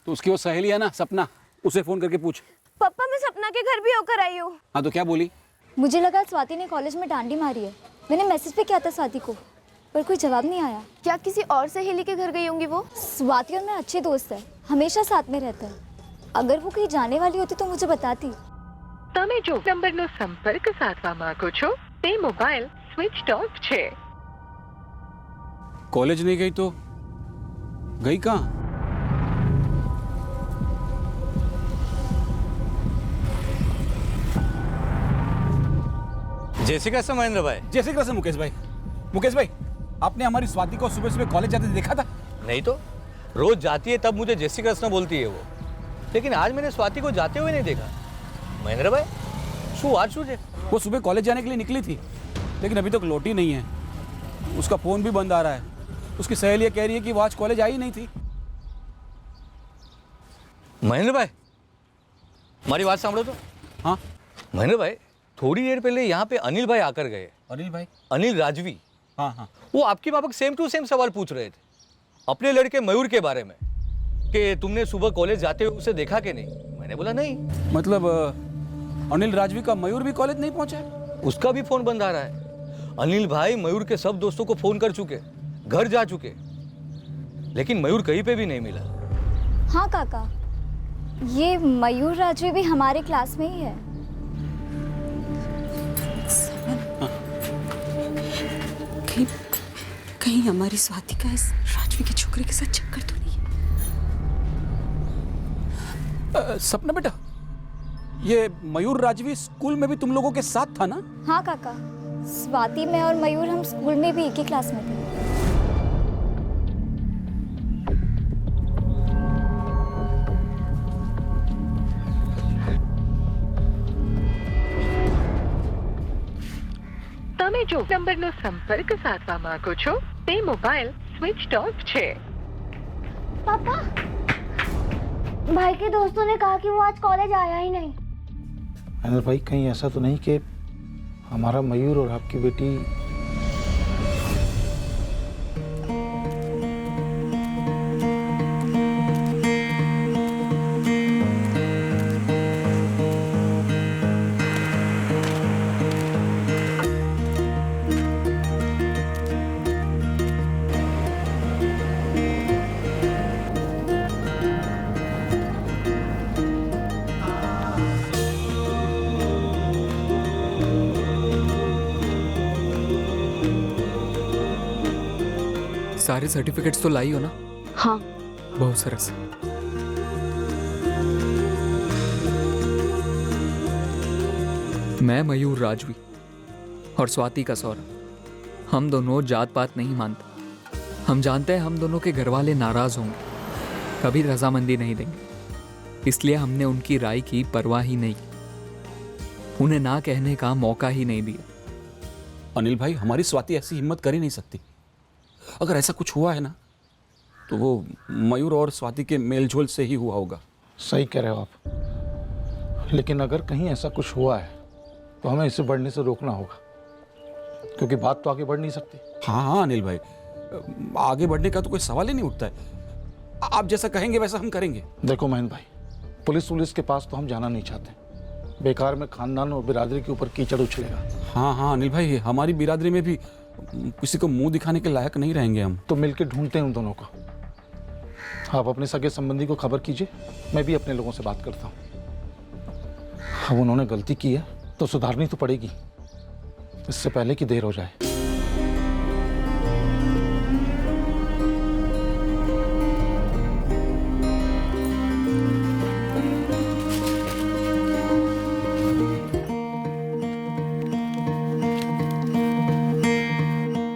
तो उसकी वो सहेली है ना सपना, उसे फोन करके पूछ। पापा मैं सपना के घर भी होकर आई हूँ। हाँ तो क्या बोली? मुझे लगा स्वाति ने कॉलेज में डांडी मारी है। मैंने मैसेज भी किया था स्वाति को, पर कोई जवाब नहीं आया। क्या किसी और सहेली के घर गई होंगी वो? स्वाति और मैं अच्छे दोस्त हैं, हमेशा साथ में रहते हैं। अगर वो कहीं जाने वाली होती तो मुझे बताती। તમે જો નંબરનો સંપર્ક સાધવા માંગો છો તે મોબાઈલ સ્વિચ ઓફ છે। कॉलेज नहीं गई तो गई कहाँ? जय श्री कृष्ण महेंद्र भाई। जय श्री कृष्ण मुकेश भाई। मुकेश भाई, आपने हमारी स्वाति को सुबह सुबह कॉलेज जाते देखा था? नहीं तो रोज जाती है तब मुझे जय श्री कृष्ण बोलती है वो, लेकिन आज मैंने स्वाति को जाते हुए नहीं देखा। महेंद्र भाई शू आज शू है? वो सुबह कॉलेज जाने के लिए निकली थी, लेकिन अभी तक लौटी नहीं है। उसका फोन भी बंद आ रहा है। उसकी सहेलियां कह रही है कि वो आज कॉलेज आई नहीं थी। महेंद्र भाई हमारी बात सांभो तो। हाँ महेंद्र भाई थोड़ी देर पहले यहाँ पे अनिल भाई आकर गए। अनिल भाई? अनिल राजवी। हाँ हाँ। वो आपकी माफक सेम टू सेम सवाल पूछ रहे थे अपने लड़के मयूर के बारे में, कि तुमने सुबह कॉलेज जाते हुए उसे देखा कि नहीं। मैंने बोला नहीं। मतलब अनिल राजवी का मयूर भी कॉलेज नहीं पहुंचा है? उसका भी फोन बंद आ रहा है। अनिल भाई मयूर के सब दोस्तों को फोन कर चुके, घर जा चुके, लेकिन मयूर कहीं पे भी नहीं मिला। हाँ काका, ये मयूर राजवी भी हमारे क्लास में ही है। कहीं हमारी स्वाति का इस राजवी के छोकरे के साथ चक्कर तो नहीं है? सपना बेटा, ये मयूर राजवी स्कूल में भी तुम लोगों के साथ था ना? हाँ काका, स्वाति मैं और मयूर हम स्कूल में भी एक ही क्लास में थे। તમે જો નંબરનો સંપર્ક સાધવા માંગો છો તે મોબાઈલ સ્વિચ ઓફ છે। पापा, भाई के दोस्तों ने कहा कि वो आज कॉलेज आया ही नहीं। अनिल भाई कहीं ऐसा तो नहीं कि हमारा मयूर और आपकी बेटी सारे सर्टिफिकेट्स तो लाई हो ना? हाँ। बहुत सरस। मैं मयूर राजवी और स्वाति का सौरा, हम दोनों जात पात नहीं मानते। हम जानते हैं हम दोनों के घर वाले नाराज होंगे, कभी रजामंदी नहीं देंगे, इसलिए हमने उनकी राय की परवाह ही नहीं, उन्हें ना कहने का मौका ही नहीं दिया। अनिल भाई, हमारी स्वाति ऐसी हिम्मत कर ही नहीं सकती। अगर ऐसा कुछ हुआ है ना तो वो मयूर और स्वाति के मेलझोल से ही हुआ होगा। सही कह रहे हो आप, लेकिन अगर कहीं ऐसा कुछ हुआ है तो हमें इसे बढ़ने से रोकना होगा, क्योंकि बात तो आगे बढ़ नहीं सकती। हाँ हाँ अनिल भाई, आगे बढ़ने का तो कोई सवाल ही नहीं उठता है। आप जैसा कहेंगे वैसा हम करेंगे। देखो महेंद्र भाई, पुलिस के पास तो हम जाना नहीं चाहते। बेकार में खानदान और बिरादरी के ऊपर कीचड़ उछलेगा। हाँ हाँ अनिल भाई, हमारी बिरादरी में भी किसी को मुंह दिखाने के लायक नहीं रहेंगे हम। तो मिलकर ढूंढते हैं उन दोनों को। आप अपने सगे संबंधी को खबर कीजिए, मैं भी अपने लोगों से बात करता हूँ। अब उन्होंने गलती की है तो सुधारनी तो पड़ेगी, इससे पहले कि देर हो जाए।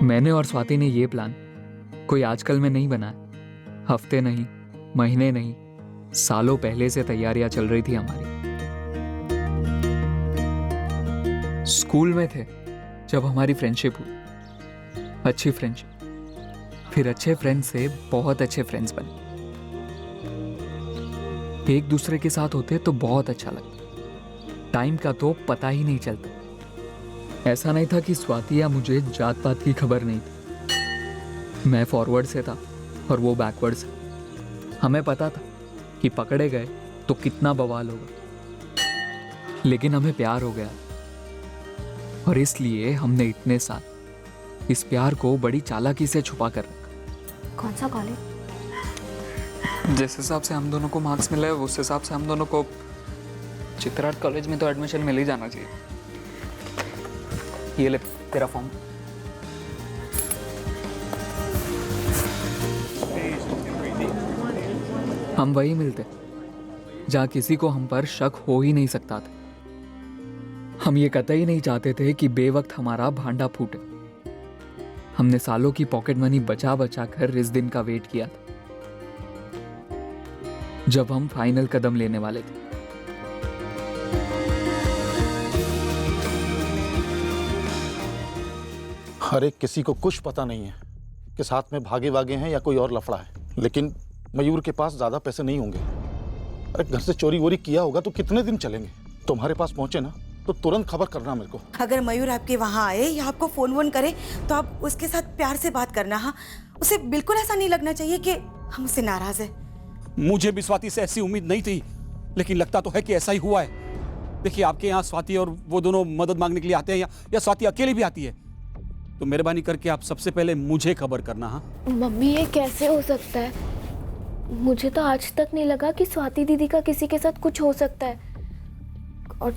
मैंने और स्वाति ने ये प्लान कोई आजकल में नहीं बनाया। हफ्ते नहीं, महीने नहीं, सालों पहले से तैयारियां चल रही थी हमारी। स्कूल में थे जब हमारी फ्रेंडशिप हुई, अच्छी फ्रेंडशिप, फिर अच्छे फ्रेंड्स से बहुत अच्छे फ्रेंड्स बने। एक दूसरे के साथ होते तो बहुत अच्छा लगता, टाइम का तो पता ही नहीं चलता। ऐसा नहीं था कि स्वाति या मुझे जात पात की खबर नहीं थी। मैं फॉरवर्ड से था और वो बैकवर्ड से। हमें पता था कि पकड़े गए तो कितना बवाल होगा, लेकिन हमें प्यार हो गया और इसलिए हमने इतने साल इस प्यार को बड़ी चालाकी से छुपा कर रखा। कौन सा कॉलेज? जिस हिसाब से हम दोनों को मार्क्स मिले उस हिसाब से हम दोनों को चित्रार्थ कॉलेज में तो एडमिशन मिल ही जाना चाहिए। ये ले तेरा फॉर्म। हम वही मिलते जहाँ किसी को हम पर शक हो ही नहीं सकता था। हम ये कतई नहीं चाहते थे कि बेवक्त हमारा भांडा फूटे। हमने सालों की पॉकेट मनी बचा बचा कर इस दिन का वेट किया था जब हम फाइनल कदम लेने वाले थे। हर एक किसी को कुछ पता नहीं है कि साथ में भागे वागे हैं या कोई और लफड़ा है, लेकिन मयूर के पास ज्यादा पैसे नहीं होंगे। अरे घर से चोरी वोरी किया होगा तो कितने दिन चलेंगे? तुम्हारे पास पहुंचे ना तो तुरंत खबर करना मेरे को। अगर मयूर आपके वहाँ आए या आपको फोन वोन करे तो आप उसके साथ प्यार से बात करना। हाँ, उसे बिल्कुल ऐसा नहीं लगना चाहिए कि हम उससे नाराज हैं। मुझे भी स्वाति से ऐसी उम्मीद नहीं थी, लेकिन लगता तो है कि ऐसा ही हुआ है। देखिए, आपके यहाँ स्वाति और वो दोनों मदद मांगने के लिए आते हैं या स्वाति अकेली भी आती है, तो मेहरबानी करके आप सबसे पहले मुझे खबर करना। हाँ मम्मी, ये कैसे हो सकता है? मुझे तो आज तक नहीं लगा कि स्वाति दीदी का किसी के साथ कुछ हो सकता है। और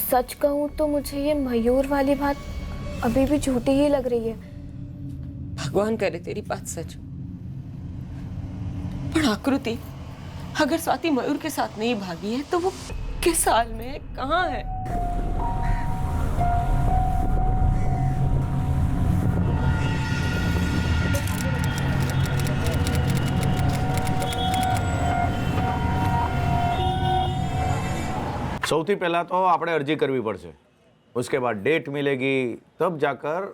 सच कहूँ तो मुझे ये मयूर वाली बात अभी भी झूठी ही लग रही है। भगवान करे तेरी बात सच। पर आकृति, अगर स्वाति मयूर के साथ नहीं भागी है तो वो किस साल में है, कहाँ है? સૌથી પહેલાં તો આપણે અરજી કરવી પડશે, उसके बाद डेट मिलेगी, तब जाकर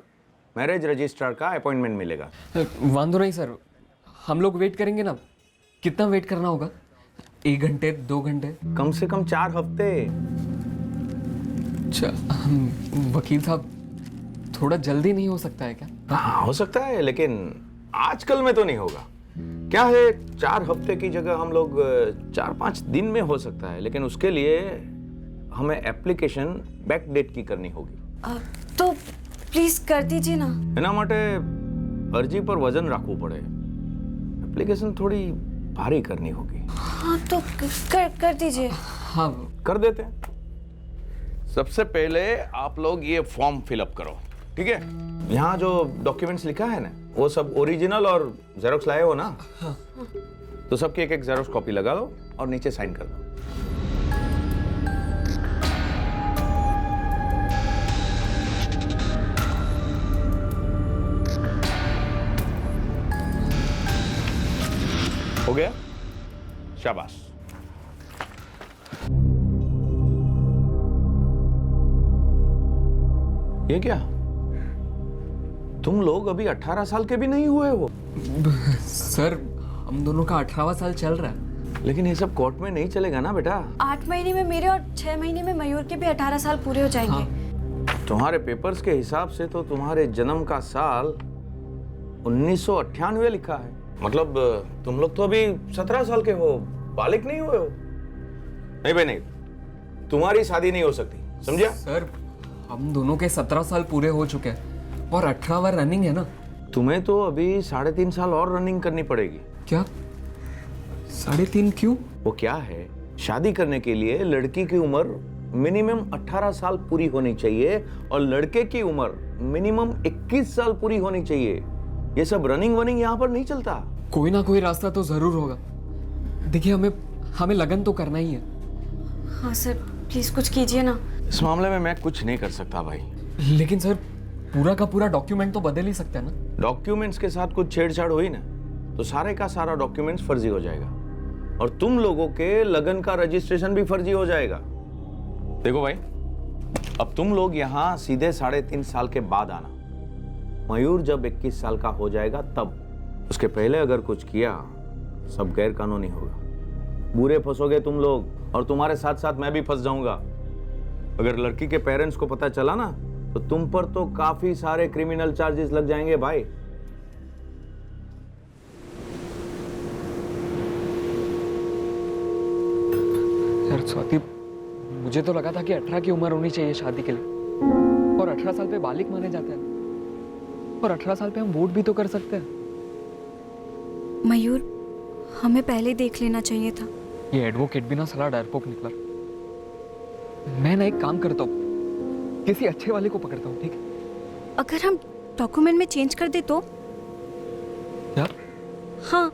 मैरिज रजिस्ट्रार का अपॉइंटमेंट मिलेगा। वांदो नहीं सर, हम लोग वेट करेंगे ना। कितना वेट करना होगा? 1 घंटे 2 घंटे? कम से कम 4 हफ्ते। वकील साहब, थोड़ा जल्दी नहीं हो सकता है क्या? हाँ हो सकता है, लेकिन आजकल में तो नहीं होगा। क्या है, 4 हफ्ते की जगह हम लोग 4-5 दिन में हो सकता है, लेकिन उसके लिए हमें एप्लीकेशन बैक डेट की करनी होगी। तो प्लीज कर दीजिए ना। એના માટે અરજી પર વજન રાખવું પડે। એપ્લીકેશન थोड़ी भारी करनी होगी। हाँ तो कर दीजिए। हाँ कर देते हैं। सबसे पहले आप लोग ये फॉर्म फिलअप करो, ठीक है? यहाँ जो डॉक्यूमेंट्स लिखा है ना, वो सब ओरिजिनल और जेरोक्स लाए हो ना? हाँ। तो सबकी एक जेरोक्स कॉपी लगा लो और नीचे साइन कर दो। हो गया? शाबाश। ये क्या? तुम लोग अभी 18 साल के भी नहीं हुए हो। सर, हम दोनों का 18वां साल चल रहा है। लेकिन ये सब कोर्ट में नहीं चलेगा ना बेटा। 8 महीने में मेरे और 6 महीने में मयूर के भी 18 साल पूरे हो जाएंगे। हाँ। तुम्हारे पेपर्स के हिसाब से तो तुम्हारे जन्म का साल 1998 लिखा है। मतलब तुम लोग तो अभी 17 साल के हो, बालिग नहीं हुए हो। नहीं भाई नहीं, तुम्हारी शादी नहीं हो सकती, समझा? सर, हम दोनों के 17 साल पूरे हो चुके हैं और 18वां रनिंग है ना। तुम्हें तो अभी 3.5 साल और रनिंग करनी पड़ेगी। क्या? 3.5 क्यों? वो क्या है, शादी करने के लिए लड़की की उम्र मिनिमम 18 साल पूरी होनी चाहिए और लड़के की उम्र मिनिमम 21 साल पूरी होनी चाहिए। ये सब रनिंग वनिंग यहाँ पर नहीं चलता। कोई ना कोई रास्ता तो जरूर होगा। देखिए, हमें लगन तो करना ही है। हाँ सर, प्लीज कुछ कीजिए ना। इस मामले में मैं कुछ नहीं कर सकता भाई। लेकिन सर, पूरा का पूरा डॉक्यूमेंट तो बदल ही सकते हैं ना। डॉक्यूमेंट्स के साथ कुछ छेड़छाड़ हुई ना तो सारे का सारा डॉक्यूमेंट्स फर्जी हो जाएगा और तुम लोगों के लगन का रजिस्ट्रेशन भी फर्जी हो जाएगा। देखो भाई, अब तुम लोग यहाँ सीधे 3.5 साल के बाद आना। मयूर जब 21 साल का हो जाएगा तब। उसके पहले अगर कुछ किया, सब गैर कानूनी होगा। बुरे फंसोगे तुम लोग और तुम्हारे साथ साथ मैं भी फंस जाऊंगा। अगर लड़की के पेरेंट्स को पता चला ना तो तुम पर तो काफी सारे क्रिमिनल चार्जेस लग जाएंगे भाई। यार स्वाति, मुझे तो लगा था कि 18 की उम्र होनी चाहिए शादी के लिए, और 18 साल पे बालिग माने जाते हैं, और 18 साल पे हम वोट भी तो कर सकते हैं। मयूर, हमें पहले ही देख लेना चाहिए था। ये एडवोकेट भी ना साला डरपोक निकला। मैं ना एक काम करता हूँ, किसी अच्छे वाले को पकड़ता हूँ, ठीक है? अगर हम डॉक्यूमेंट में चेंज कर दे तो? यार हाँ,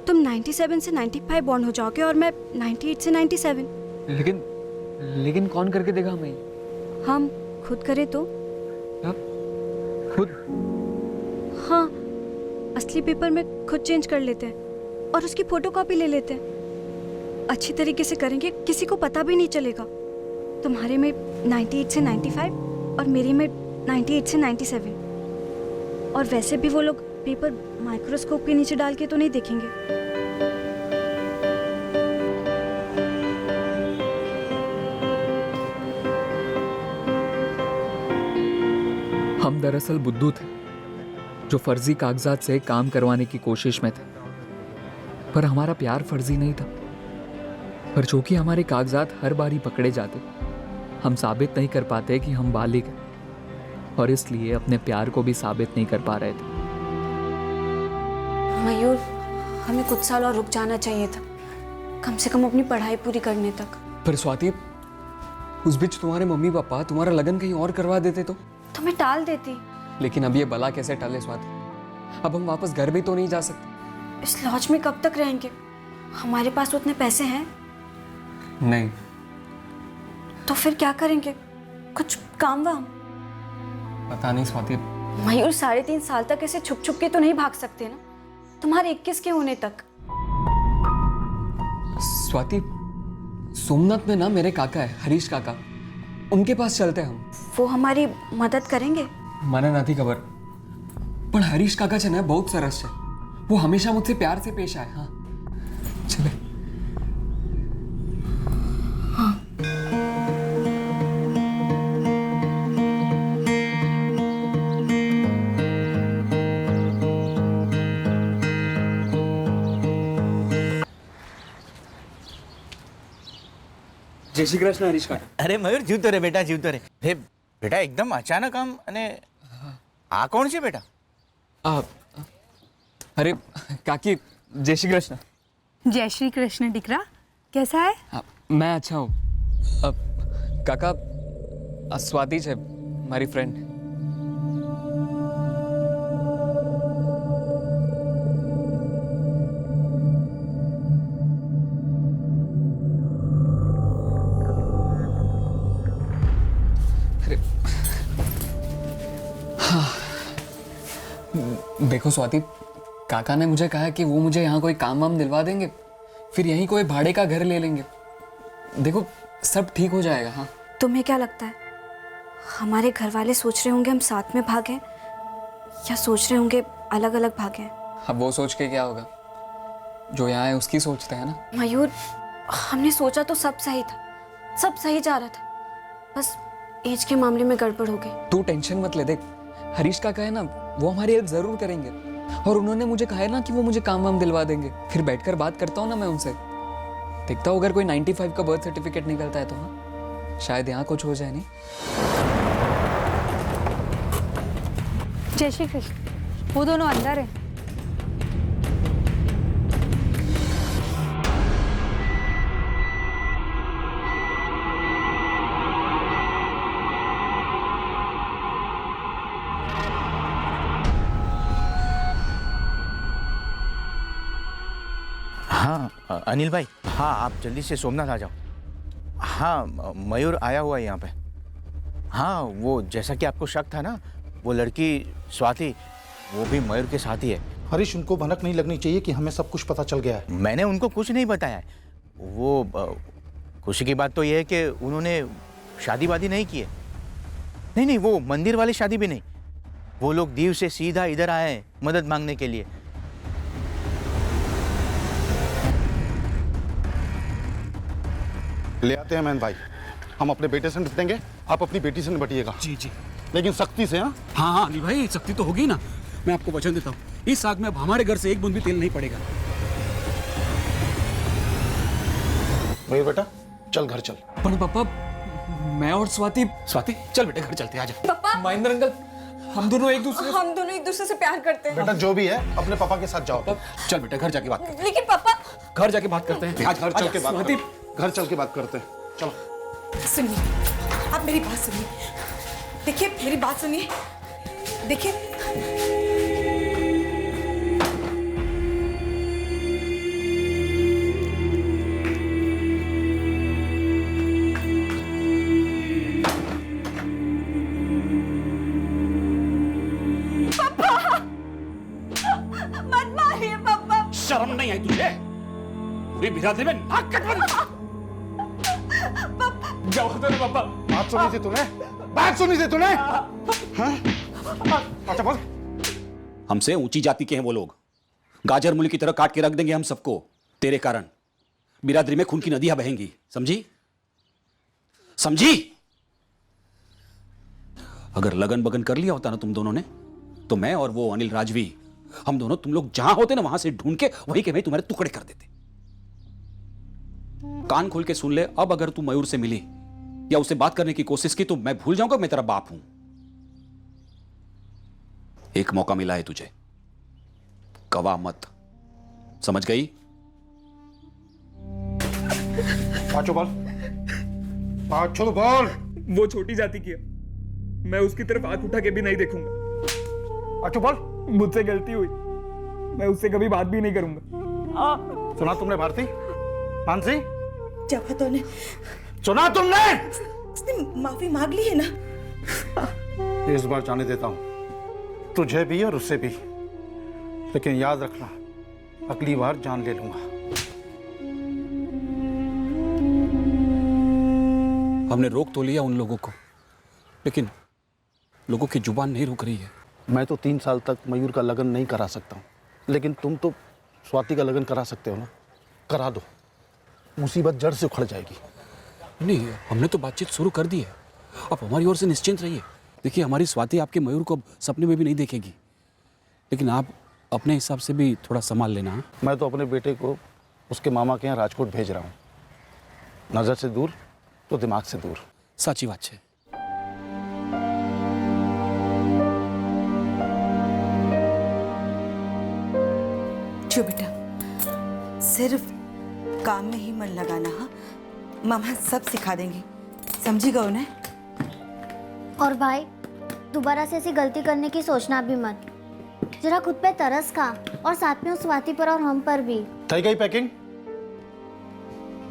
तुम 97 से 95 बॉन्ड हो जाओगे और मैं 98 से 97। लेकिन कौन करके देगा हमें? हम खुद करें तो? यार खुद? हाँ, असली पेपर में खुद चेंज कर लेते हैं और उसकी फोटोकॉपी ले लेते हैं। अच्छी तरीके से करेंगे, किसी को पता भी नहीं चलेगा। तुम्हारे में 98 से 95 और मेरी में 98 से 97। और वैसे भी वो लोग पेपर माइक्रोस्कोप के नीचे डाल के तो नहीं देखेंगे। हम दरअसल बुद्धू थे जो फर्जी कागजात से काम करवाने की कोशिश में थे, पर हमारा प्यार फर्जी नहीं था। पर जो कि हमारे कागजात हर बार ही पकड़े जाते, हम साबित नहीं कर पाते कि हम बालिग हैं, और इसलिए अपने प्यार को भी साबित नहीं कर पा रहे थे। मयूर, हमें कुछ साल और रुक जाना चाहिए था, कम से कम अपनी पढ़ाई पूरी करने तक। पर स्वाति, उस बीच तुम्हारे मम्मी पापा तुम्हारा लगन कहीं और करवा देते तो मैं टाल देती। लेकिन अब ये बला कैसे टले स्वाति? अब हम वापस घर भी तो नहीं जा सकते। इस लॉज में कब तक रहेंगे? हमारे पास उतने पैसे हैं नहीं। तो फिर क्या करेंगे? कुछ काम वाम? पता नहीं स्वाति। मयूर, 3.5 साल तक ऐसे छुप छुप के तो नहीं भाग सकते ना, तुम्हारे 21 के होने तक। स्वाति, सोमनाथ में ना मेरे काका है, हरीश काका, उनके पास चलते हैं हम। वो हमारी मदद करेंगे? મને નથી ખબર, પણ હરીશ કાકા છે ને બહુ સરસ છે, वो हमेशा मुझसे प्यार से पेश आए। हाँ चले। જય શ્રી કૃષ્ણ હરીશ કાકા. અરે મયુર, જીવતો રે બેટા, જીવતો રે. હે બેટા, એકદમ અચાનક આમ, અને આ કોણ છે બેટા? अरे काकी, जय श्री कृष्ण. जय श्री कृष्ण डिकरा, कैसा है? मैं अच्छा हूँ. काका, स्वाति है हमारी फ्रेंड. देखो स्वाति, काका ने मुझे कहा कि वो मुझे यहाँ कोई काम वाम दिलवा देंगे, फिर यहीं कोई भाड़े का घर ले लेंगे. देखो सब ठीक हो जाएगा. हाँ, तुम्हें क्या लगता है, हमारे घर वाले सोच रहे होंगे हम साथ में भागें या सोच रहे होंगे अलग अलग भागें? अब वो सोच के क्या होगा, जो यहाँ है उसकी सोचते हैं ना. मयूर, हमने सोचा तो सब सही था, सब सही जा रहा था, बस एज के मामले में गड़बड़ हो गई. तू टेंशन मत ले. देख, हरीश काका है ना, वो हमारी हेल्प जरूर करेंगे, और उन्होंने मुझे कहा है ना कि वो मुझे काम वाम दिलवा देंगे. फिर बैठकर बात करता हूँ ना मैं उनसे, देखता हूँ अगर कोई 95 का बर्थ सर्टिफिकेट निकलता है तो हाँ, शायद यहाँ कुछ हो जाए. नहीं, जय श्री कृष्ण. वो दोनों अंदर है. हाँ अनिल भाई, हाँ आप जल्दी से सोमनाथ आ जाओ. हाँ मयूर आया हुआ है यहाँ पे. हाँ, वो जैसा कि आपको शक था ना, वो लड़की स्वाति, वो भी मयूर के साथ ही है. हरीश, उनको भनक नहीं लगनी चाहिए कि हमें सब कुछ पता चल गया है. मैंने उनको कुछ नहीं बताया है. वो खुशी की बात तो ये है कि उन्होंने शादी वादी नहीं की है. नहीं नहीं, वो मंदिर वाली शादी भी नहीं. वो लोग दीव से सीधा इधर आए हैं मदद मांगने के लिए. ले आते हैं मैन भाई, हम अपने बेटे से निपटेंगे, आप अपनी बेटी से निपटिएगा. जी जी. लेकिन सख्ती से. हाँ हाँ हाँ अनिल भाई, सख्ती तो होगी ना. मैं आपको वचन देता हूँ, इस आग में अब हमारे घर से एक बूंद भी तेल नहीं पड़ेगा. मयूर बेटा, चल घर चल। पर पापा मैं और स्वाति स्वाति चल बेटे घर चलते हैं, आजा। पापा महेंद्र अंकल हम दोनों एक दूसरे से प्यार करते हैं। बेटा जो भी है अपने पापा के साथ जाओ। चल बेटे घर जाके बात करते लेकिन पापा हैं, घर जाके बात करते हैं। आज घर चल के बात स्वाति घर चल के बात करते हैं। चलो सुनिए, आप मेरी बात सुनिए। देखिए मेरी बात सुनिए। देखिए शर्म नहीं आई तुझे? पूरी बिरादरी में नाक कटवा। जाओ तो ना पापा। बात सुनी थी तूने? बात सुनी थी तूने? हाँ? अच्छा बोल। हमसे ऊंची जाति के हैं वो लोग, गाजर मूली की तरह काट के रख देंगे हम सबको। तेरे कारण बिरादरी में खून की नदियां बहेंगी, समझी? समझी? अगर लगन बगन कर लिया होता ना तुम दोनों ने, तो मैं और वो अनिल राजवी, हम दोनों तुम लोग जहां होते ना वहां से ढूंढ के वहीं के वहीं तुम्हारे टुकड़े कर देते। कान खोल के सुन ले, अब अगर तू मयूर से मिली या उसे बात करने की कोशिश की तो मैं भूल जाऊंगा मैं तेरा बाप हूं। एक मौका मिला है तुझे, गवा मत, समझ गई? पाँचों बोल। पाँचों बोल। वो छोटी जाति की है, मैं उसकी तरफ आंख उठा के भी नहीं देखूंगा। पाँचों बोल। मुझसे गलती हुई, मैं उससे कभी बात भी नहीं करूंगा। सुना तुमने भारती? मानसी जब तूने सुना तुमने? उसने माफी मांग ली है ना। इस बार जाने देता हूं, तुझे भी और उससे भी, लेकिन याद रखना अगली बार जान ले लूंगा। हमने रोक तो लिया उन लोगों को, लेकिन लोगों की जुबान नहीं रुक रही है। मैं तो 3 साल तक मयूर का लगन नहीं करा सकता हूँ, लेकिन तुम तो स्वाति का लगन करा सकते हो ना। करा दो, मुसीबत जड़ से उखड़ जाएगी। नहीं, हमने तो बातचीत शुरू कर दी है, आप हमारी ओर से निश्चिंत रहिए। देखिए हमारी स्वाति आपके मयूर को अब सपने में भी नहीं देखेगी, लेकिन आप अपने हिसाब से भी थोड़ा संभाल लेना। मैं तो अपने बेटे को उसके मामा के यहाँ राजकोट भेज रहा हूँ। नज़र से दूर तो दिमाग से दूर। साची बात है। जो बेटा, सिर्फ काम में ही मन लगाना। हाँ, मामा सब सिखा देंगे, समझेगा उन्हें। और भाई दोबारा से ऐसी गलती करने की सोचना भी मत। जरा खुद पे तरस खा, और साथ में उस स्वाति पर और हम पर भी। थी गई पैकिंग?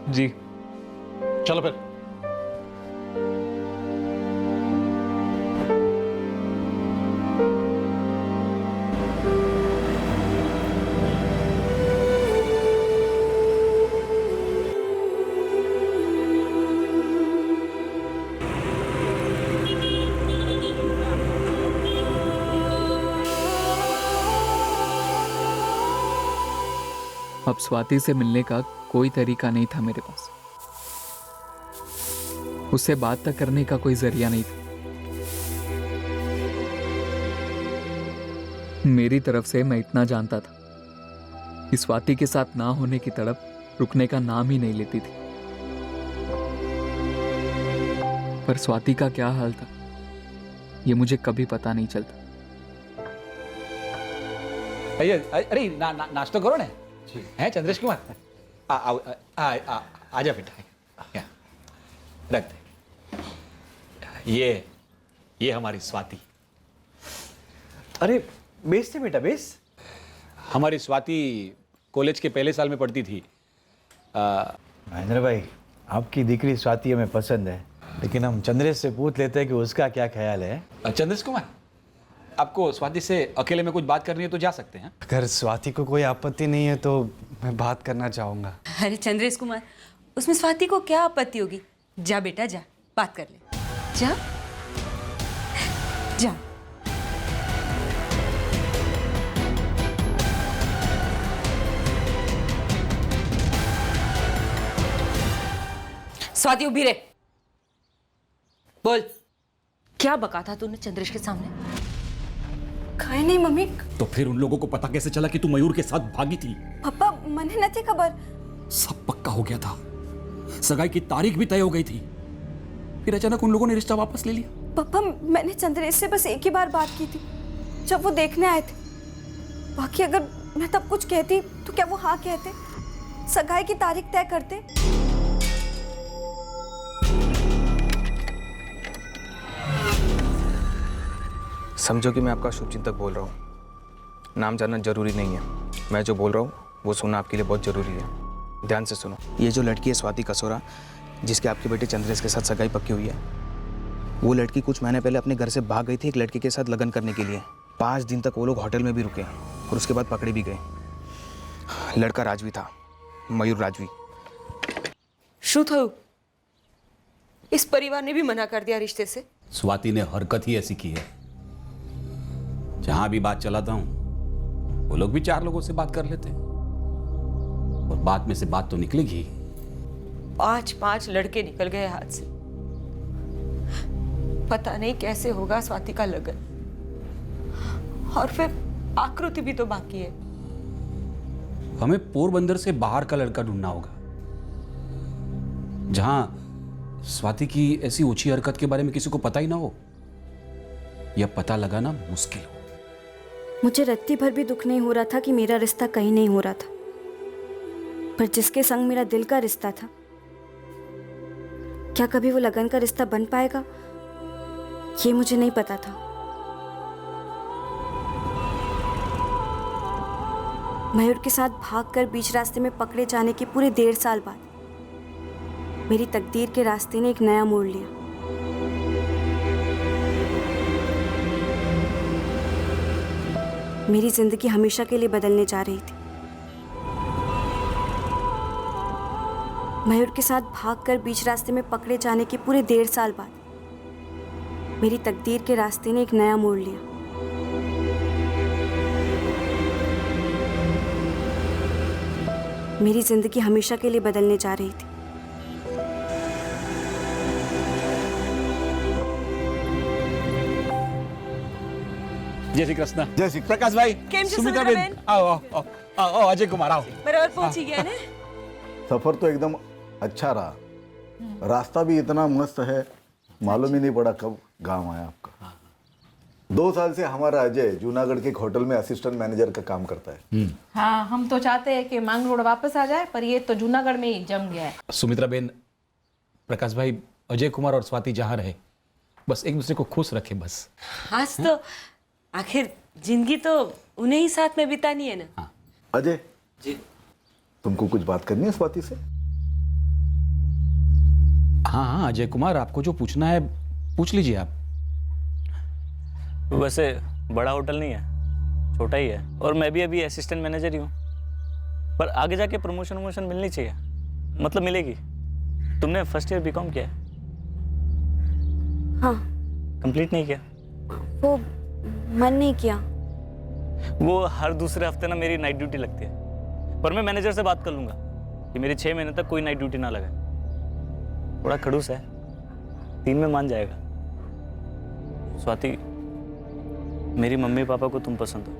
जी चलो फिर। अब स्वाति से मिलने का कोई तरीका नहीं था मेरे पास, उससे बात तक करने का कोई जरिया नहीं था। मेरी तरफ से मैं इतना जानता था कि स्वाति के साथ ना होने की तड़प रुकने का नाम ही नहीं लेती थी। पर स्वाति का क्या हाल था ये मुझे कभी पता नहीं चलता। अरे नाश्ता करो ना। है चंद्रेश कुमार, आजा बेटा, रख दे। ये हमारी स्वाति। अरे बेस थे बेटा, बेस। हमारी स्वाति कॉलेज के पहले साल में पढ़ती थी। महेंद्र भाई, आपकी दिकरी स्वाति हमें पसंद है, लेकिन हम चंद्रेश से पूछ लेते हैं कि उसका क्या ख्याल है। चंद्रेश कुमार, आपको स्वाति से अकेले में कुछ बात करनी है तो जा सकते हैं। अगर स्वाति को कोई आपत्ति नहीं है तो मैं बात करना चाहूँगा। अरे चंद्रेश कुमार, उसमें स्वाति को क्या आपत्ति होगी? जा बेटा जा, बात कर ले। जा जा। स्वाति उभी रहे, बोल क्या बका था तूने चंद्रेश के सामने? खाए नहीं मम्मी। तो फिर उन लोगों को पता कैसे चला कि तू मयूर के साथ भागी थी? पापा मने नहीं खबर। सब पक्का हो गया था। सगाई की तारीख भी तय हो गई थी, फिर अचानक उन लोगों ने रिश्ता वापस ले लिया। पापा, मैंने चंद्रेश से बस एक ही बार बात की थी, जब वो देखने आए थे। बाकी अगर मैं तब कुछ कहती तो क्या वो हाँ कहते, सगाई की तारीख तय करते? समझो कि मैं आपका शुभचिंतक बोल रहा हूँ। नाम जानना जरूरी नहीं है, मैं जो बोल रहा हूँ वो सुनना आपके लिए बहुत जरूरी है। ध्यान से सुनो। ये जो लड़की है स्वाति कसोरा, जिसके आपके बेटे चंद्रेश के साथ सगाई पक्की हुई है, वो लड़की कुछ महीने पहले अपने घर से भाग गई थी एक लड़के के साथ लगन करने के लिए। 5 दिन तक वो लोग होटल में भी रुके और उसके बाद पकड़े भी गए। लड़का राजवी था, मयूर राजवी। શું થયું? इस परिवार ने भी मना कर दिया रिश्ते से? स्वाति ने हरकत ही ऐसी की है। जहां भी बात चलाता हूं वो लोग भी 4 लोगों से बात कर लेते हैं और बात में से बात तो निकलेगी। 5 लड़के निकल गए हाथ से। पता नहीं कैसे होगा स्वाति का लगन, और फिर आकृति भी तो बाकी है। हमें पोरबंदर से बाहर का लड़का ढूंढना होगा, जहां स्वाति की ऐसी ऊंची हरकत के बारे में किसी को पता ही ना हो, या पता लगाना मुश्किल हो। मुझे रत्ती भर भी दुख नहीं हो रहा था कि मेरा रिश्ता कहीं नहीं हो रहा था, पर जिसके संग मेरा दिल का रिश्ता था, क्या कभी वो लगन का रिश्ता बन पाएगा, ये मुझे नहीं पता था। मयूर के साथ भागकर बीच रास्ते में पकड़े जाने के पूरे 1.5 साल बाद मेरी तकदीर के रास्ते ने एक नया मोड़ लिया। मेरी जिंदगी हमेशा के लिए बदलने जा रही थी। मयूर के साथ भागकर बीच रास्ते में पकड़े जाने के पूरे 1.5 साल बाद मेरी तकदीर के रास्ते ने एक नया मोड़ लिया। मेरी जिंदगी हमेशा के लिए बदलने जा रही थी। जय श्री कृष्ण। जय श्री प्रकाश भाई। सुमित्रा बेन, आओ आओ आओ आओ। अजय कुमार आओ। बराबर पहुंच ही गया ना। सफर तो एकदम अच्छा रहा, रास्ता भी इतना मस्त है, मालूम ही नहीं पड़ा कब गांव आया आपका। 2 साल से हमारा अजय जूनागढ़ के एक होटल में असिस्टेंट मैनेजर का काम करता है। हाँ, हम तो चाहते हैं कि मांग रोड वापस आ जाए, पर ये तो जूनागढ़ में ही जम गया है। सुमित्रा बेन, प्रकाश भाई, अजय कुमार और स्वाति जहाँ रहे बस एक दूसरे को खुश रखे बस। आज तो आखिर जिंदगी तो उन्हें ही साथ में बितानी है ना। अजय जी, तुमको कुछ बात करनी है स्वाति से? हाँ हाँ अजय कुमार, आपको जो पूछना है पूछ लीजिए आप। वैसे बड़ा होटल नहीं है, छोटा ही है, और मैं भी अभी असिस्टेंट मैनेजर ही हूँ, पर आगे जाके प्रमोशन वमोशन मिलनी चाहिए, मतलब मिलेगी। तुमने फर्स्ट ईयर बीकॉम किया है? हाँ। कंप्लीट नहीं किया? वो मन नहीं किया। वो हर दूसरे हफ्ते ना मेरी नाइट ड्यूटी लगती है, पर मैं मैनेजर से बात कर लूंगा कि मेरी 6 महीने तक कोई नाइट ड्यूटी ना लगे। बड़ा खड़ूस है, 3 में मान जाएगा। स्वाति, मेरी मम्मी पापा को तुम पसंद हो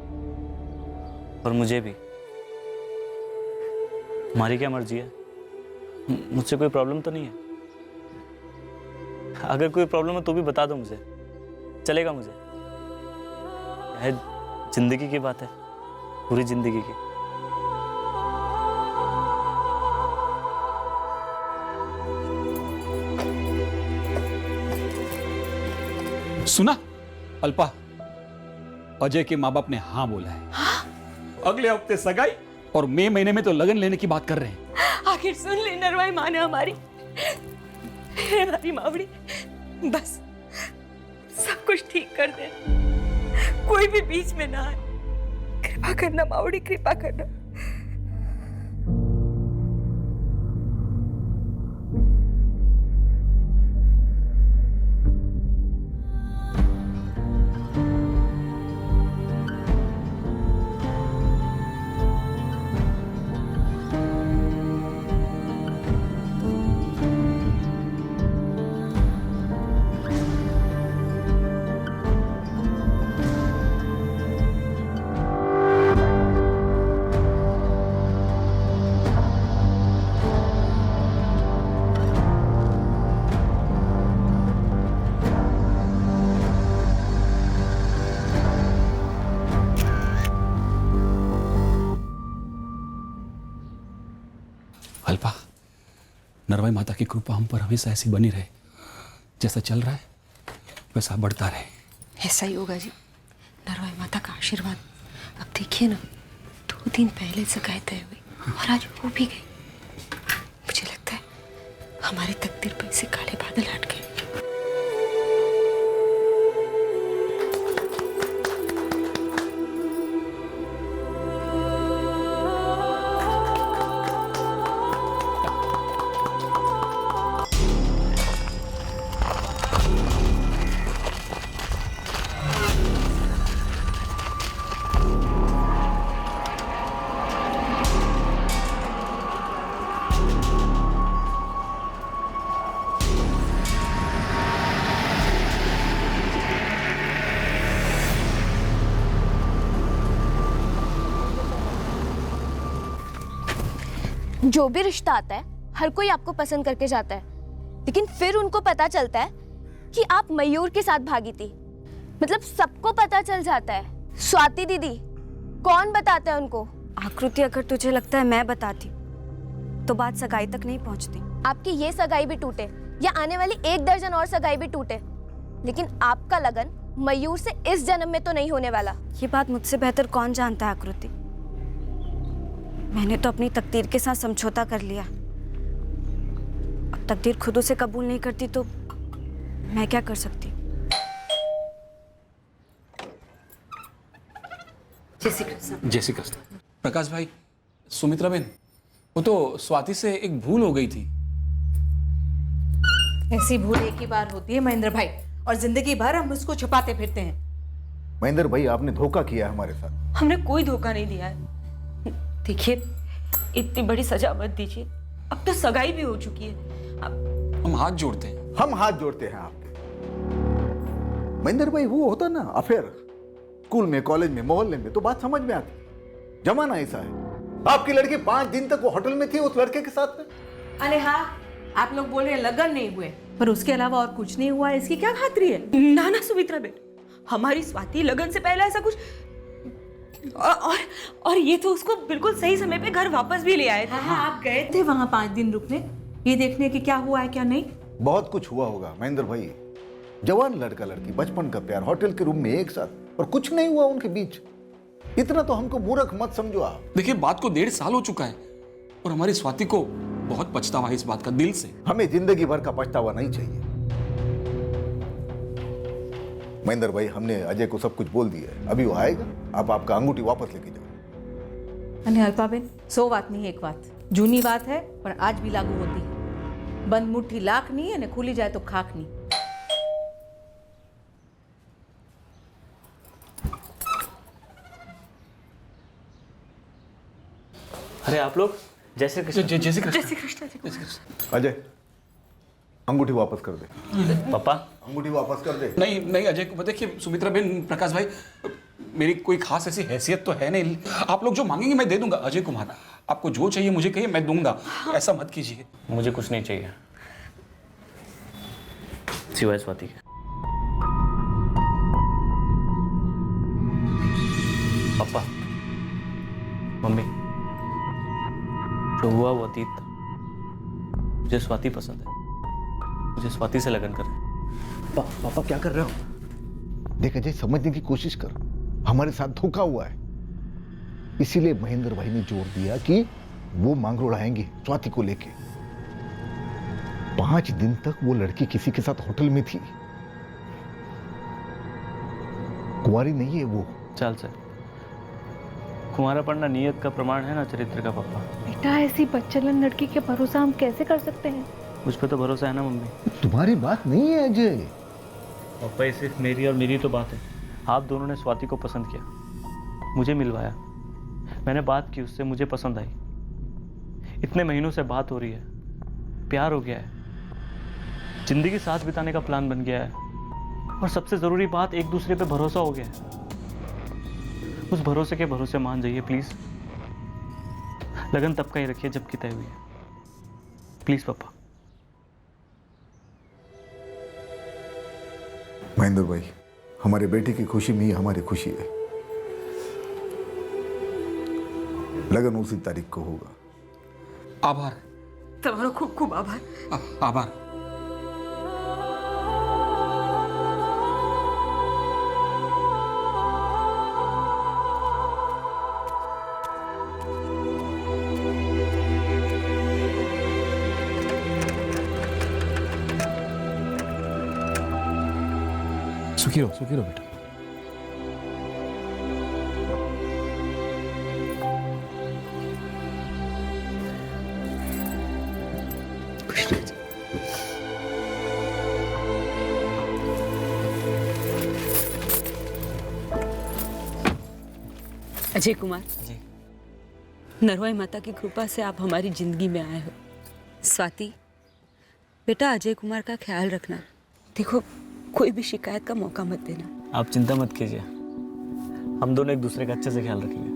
और मुझे भी। तुम्हारी क्या मर्जी है, मुझसे कोई प्रॉब्लम तो नहीं है? अगर कोई प्रॉब्लम है तो भी बता दो मुझे, चलेगा मुझे। है जिंदगी की बात है, पूरी जिंदगी की। सुना अल्पा, अजय के माँ बाप ने हाँ बोला है। हाँ? अगले हफ्ते सगाई और मई महीने में तो लगन लेने की बात कर रहे हैं। आखिर सुन ले नरवाई माँ ने हमारी, हमारी मावड़ी, बस सब कुछ ठीक कर दे, कोई भी बीच में ना आए। कृपा करना मावड़ी, कृपा करना। नरवाई माता की कृपा हम पर हमेशा ऐसी बनी रहे, जैसा चल रहा है वैसा बढ़ता रहे। ऐसा ही होगा जी, नरवाई माता का आशीर्वाद। अब देखिए ना, 2 दिन पहले सगाई तय हुई और आज वो भी गई। मुझे लगता है हमारी तकदीर पर से काले बादल हट गए। जो भी रिश्ता आता है हर कोई आपको पसंद करके जाता है, लेकिन फिर उनको पता चलता है कि आप मयूर के साथ भागी थी। मतलब सबको पता चल जाता है। स्वाति दीदी, कौन बताता है उनको? आकृति, अगर तुझे लगता है मैं बताती तो बात सगाई तक नहीं पहुंचती। आपकी ये सगाई भी टूटे या आने वाली 1 दर्जन और सगाई भी टूटे, लेकिन आपका लगन मयूर से इस जन्म में तो नहीं होने वाला। ये बात मुझसे बेहतर कौन जानता है आकृति। मैंने तो अपनी तकदीर के साथ समझौता कर लिया। अब तकदीर खुद उसे कबूल नहीं करती तो मैं क्या कर सकती। जय श्री कृष्ण। जय श्री कृष्ण। प्रकाश भाई, सुमित्रा बहन, वो तो स्वाति से एक भूल हो गई थी। ऐसी भूल एक ही बार होती है महेंद्र भाई, और जिंदगी भर हम उसको छुपाते फिरते हैं। महेंद्र भाई, आपने धोखा किया है हमारे साथ। हमने कोई धोखा नहीं दिया है। देखिए, इतनी बड़ी सजा मत दीजिए, अब तो सगाई भी हो चुकी है। हम हाथ जोड़ते हैं। हम हाथ जोड़ते हैं आपके। महेंद्र भाई, वो होता ना अफेयर, स्कूल में, कॉलेज में, मोहल्ले में, तो बात समझ में आती। जमाना ऐसा है। आपकी लड़की 5 दिन तक वो होटल में थी उस लड़के के साथ में। अरे हाँ, आप लोग बोल रहे हैं लगन नहीं हुए, पर उसके अलावा और कुछ नहीं हुआ, इसकी क्या खातिरी है? ना ना सुमित्रा बेट, हमारी स्वाति लगन से पहले ऐसा कुछ और ये तो उसको बिल्कुल सही समय पे घर वापस भी ले आए थे। हाँ, आप गए थे वहाँ 5 दिन रुकने, ये देखने कि क्या हुआ है क्या नहीं। बहुत कुछ हुआ होगा महेंद्र भाई। जवान लड़का लड़की, बचपन का प्यार, होटल के रूम में एक साथ, और कुछ नहीं हुआ उनके बीच। इतना तो हमको मूर्ख मत समझो आप। देखिए, बात को 1.5 साल हो चुका है और हमारी स्वाति को बहुत पछतावा है इस बात का, दिल से। हमें जिंदगी भर का पछतावा नहीं चाहिए। महेंद्र भाई, हमने अजय को सब कुछ बोल दिया है। अभी वो आएगा, आप आपका अंगूठी वापस लेके जाओ। अने अल्पाबेन, 100 बात नहीं एक बात, जूनी बात है पर आज भी लागू होती है। बंद मुट्ठी लाख नहीं है, खुली जाए तो खाक नहीं। अरे आप लोग, जय श्री कृष्ण। जय श्री कृष्ण। जय श्री कृष्ण। अजय, अंगूठी वापस कर दे। पापा, अंगूठी वापस कर दे। नहीं नहीं अजय, देखिए सुमित्रा बहन, प्रकाश भाई, मेरी कोई खास ऐसी हैसियत तो है नहीं। आप लोग जो मांगेंगे मैं दे दूंगा। अजय कुमार, आपको जो चाहिए मुझे कहिए, मैं दूंगा। ऐसा मत कीजिए। मुझे कुछ नहीं चाहिए सिवाय स्वाति के। पापा, मम्मी, जो हुआ वो अतीत था। मुझे स्वाति पसंद है, मुझे स्वाति से लगन कर। पापा क्या कर रहे हो? देख अजय, समझने की कोशिश कर। हमारे साथ धोखा हुआ है, इसीलिए महेंद्र भाई ने जोर दिया कि वो मांग उड़ाएंगे स्वाति को लेके। 5 दिन तक वो लड़की किसी के साथ होटल में थी। कुंवारी नहीं है वो। चल सर, कुंवारा पढ़ना नियत का प्रमाण है ना चरित्र का। पापा, बेटा, ऐसी बच्चलन लड़की के भरोसा हम कैसे कर सकते हैं? मुझ पे तो भरोसा है ना मम्मी। तुम्हारी बात नहीं है अजय। पापा, ये सिर्फ मेरी और मेरी तो बात है। आप दोनों ने स्वाति को पसंद किया, मुझे मिलवाया, मैंने बात की उससे, मुझे पसंद आई। इतने महीनों से बात हो रही है, प्यार हो गया है, जिंदगी साथ बिताने का प्लान बन गया है, और सबसे जरूरी बात, एक दूसरे पे भरोसा हो गया है। उस भरोसे के भरोसे मान जाइए प्लीज। लगन तब का ही रखिए जब की तय हुई है, प्लीज पापा। महेंद्र भाई, हमारे बेटे की खुशी में ही हमारी खुशी है। लगन उसी तारीख को होगा। आभार, તમારો ખૂબ ખૂબ આભાર. આભાર. सुखी रहो बेटा. अजय कुमार जी, नरवाई माता की कृपा से आप हमारी जिंदगी में आए हो. स्वाति बेटा, अजय कुमार का ख्याल रखना. देखो, कोई भी शिकायत का मौका मत देना. आप चिंता मत कीजिए, हम दोनों एक दूसरे का अच्छे से ख्याल रखेंगे.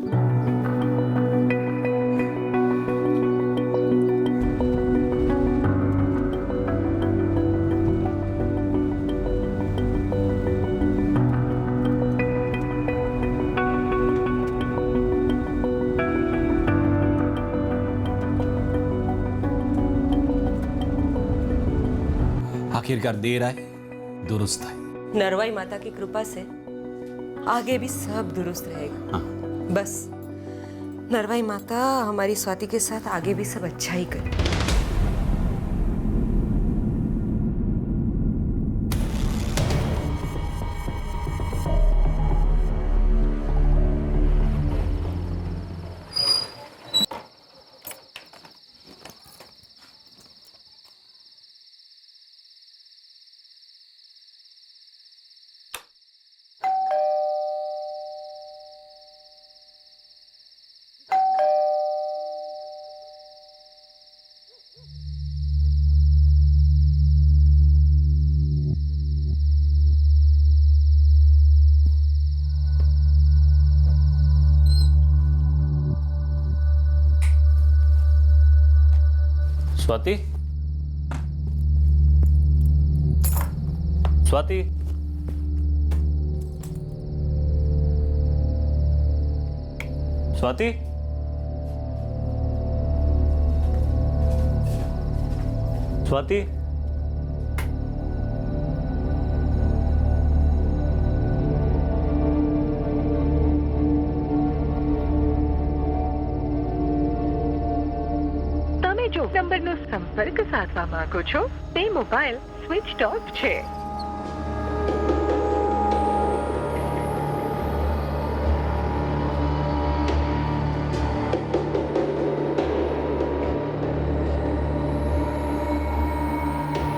आखिरकार देर आए दुरुस्त है. नरवाई माता की कृपा से आगे भी सब दुरुस्त रहेगा. बस नरवाई माता हमारी स्वाति के साथ आगे भी सब अच्छा ही करे. स्वाति, स्वाति, स्वाति, स्वाति. જો નંબરનો સંપર્ક સાધવા માંગો છો તે મોબાઈલ સ્વિચ ઓફ છે.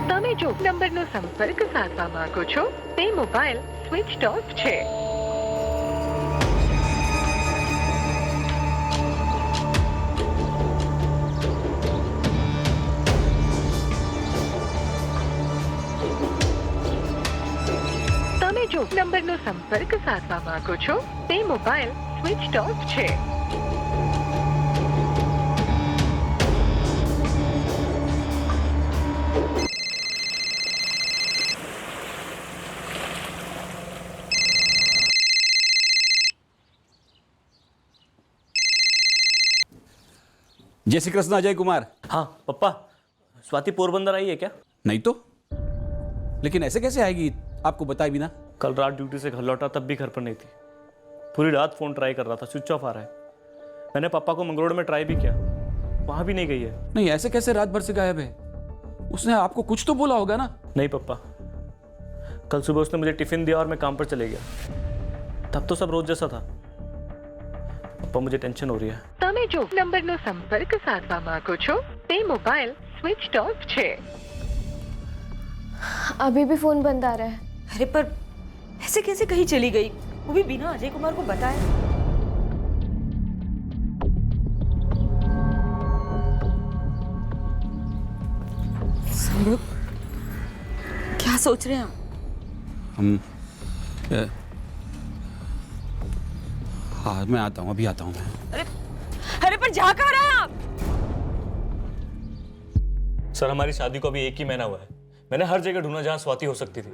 તમે જો નંબરનો સંપર્ક સાધવા માંગો છો તે મોબાઈલ સ્વિચ ઓફ છે. જો નંબરનો સંપર્ક સાધવા માંગો છો તે મોબાઈલ સ્વિચ ઓફ છે. जय श्री कृष्ण अजय कुमार. हाँ पप्पा, स्वाति पोरबंदर आई है क्या? नहीं तो, लेकिन ऐसे कैसे आएगी आपको बताए बिना? कल रात ड्यूटी से घर लौटा तब भी घर पर नहीं थी. पूरी रात फोन ट्राई कर रहा था, स्विच ऑफ आ रहा है. मैंने पापा को मंगरोड़ में ट्राई भी किया, वहां भी नहीं गई है. नहीं, ऐसे कैसे रात भर से गायब है? उसने आपको कुछ तो बोला होगा ना? नहीं पप्पा, कल सुबह उसने मुझे टिफिन दिया और मैं काम पर चले गया. तब तो सब रोज जैसा था. पप्पा मुझे टेंशन हो रही है. તમે જો નંબરનો સંપર્ક સાધવા માંગો છો તે મોબાઈલ સ્વિચ ઓફ છે. अभी भी फोन बंद आ रहा है. अरे पर ऐसे कैसे कहीं चली गई, वो भी बिना अजय कुमार को बताए? सब लोग क्या सोच रहे हैं आप? हम हाँ, मैं आता हूँ, अभी आता हूँ मैं. अरे पर जा कहाँ रहे हैं आप? सर, हमारी शादी को अभी 1 ही महीना हुआ है. मैंने हर जगह ढूंढा जहां स्वाति हो सकती थी,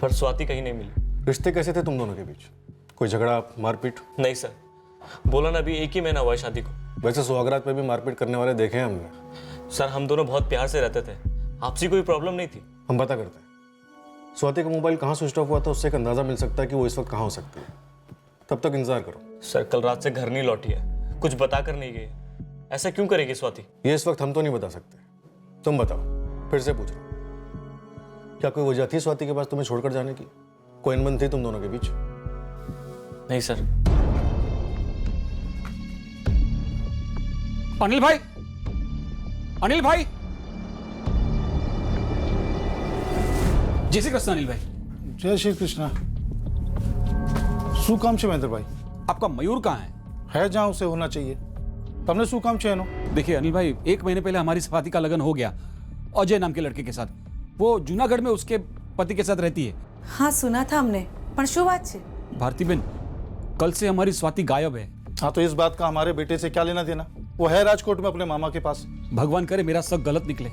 पर स्वाति कहीं नहीं मिली. रिश्ते कैसे थे तुम दोनों के बीच? कोई झगड़ा, मारपीट? नहीं सर, बोला ना अभी 1 ही महीना हुआ है शादी को. वैसे सुहागरात पे भी मारपीट करने वाले देखे हैं हमने. सर हम दोनों बहुत प्यार से रहते थे, आपसी कोई प्रॉब्लम नहीं थी। हम पता करते हैं स्वाति का मोबाइल कहाँ स्विच ऑफ हुआ था, उससे एक अंदाजा मिल सकता है कि वो इस वक्त कहाँ हो सकती है। तब तक इंतजार करो। सर कल रात से घर नहीं लौटी है, कुछ बता कर नहीं गई। ऐसा क्यों करेगी स्वाति? ये इस वक्त हम तो नहीं बता सकते, तुम बताओ। फिर से पूछ रहा हूं, क्या कोई वजह थी स्वाति के पास तुम्हें छोड़कर जाने की? कोई अनबन थी तुम दोनों के बीच? नहीं सर। अनिल भाई, अनिल भाई, जय श्री कृष्ण अनिल भाई। जय श्री कृष्णा। શું કામ છે મહેન્દ્ર ભાઈ? आपका मयूर कहाँ है जहाँ उसे होना चाहिए। तमने શું કામ છે એનો? देखिए अनिल भाई, 1 महीने पहले हमारी स्वाति का लगन हो गया अजय नाम के लड़के के साथ। वो जूनागढ़ में उसके पति के साथ रहती है। हाँ सुना था हमने, पर શું વાત છે? भारती बहन, कल से हमारी स्वाति गायब है। हाँ तो इस बात का हमारे बेटे से क्या लेना देना? वो है राजकोट में अपने मामा के पास। भगवान करे मेरा शक गलत निकले,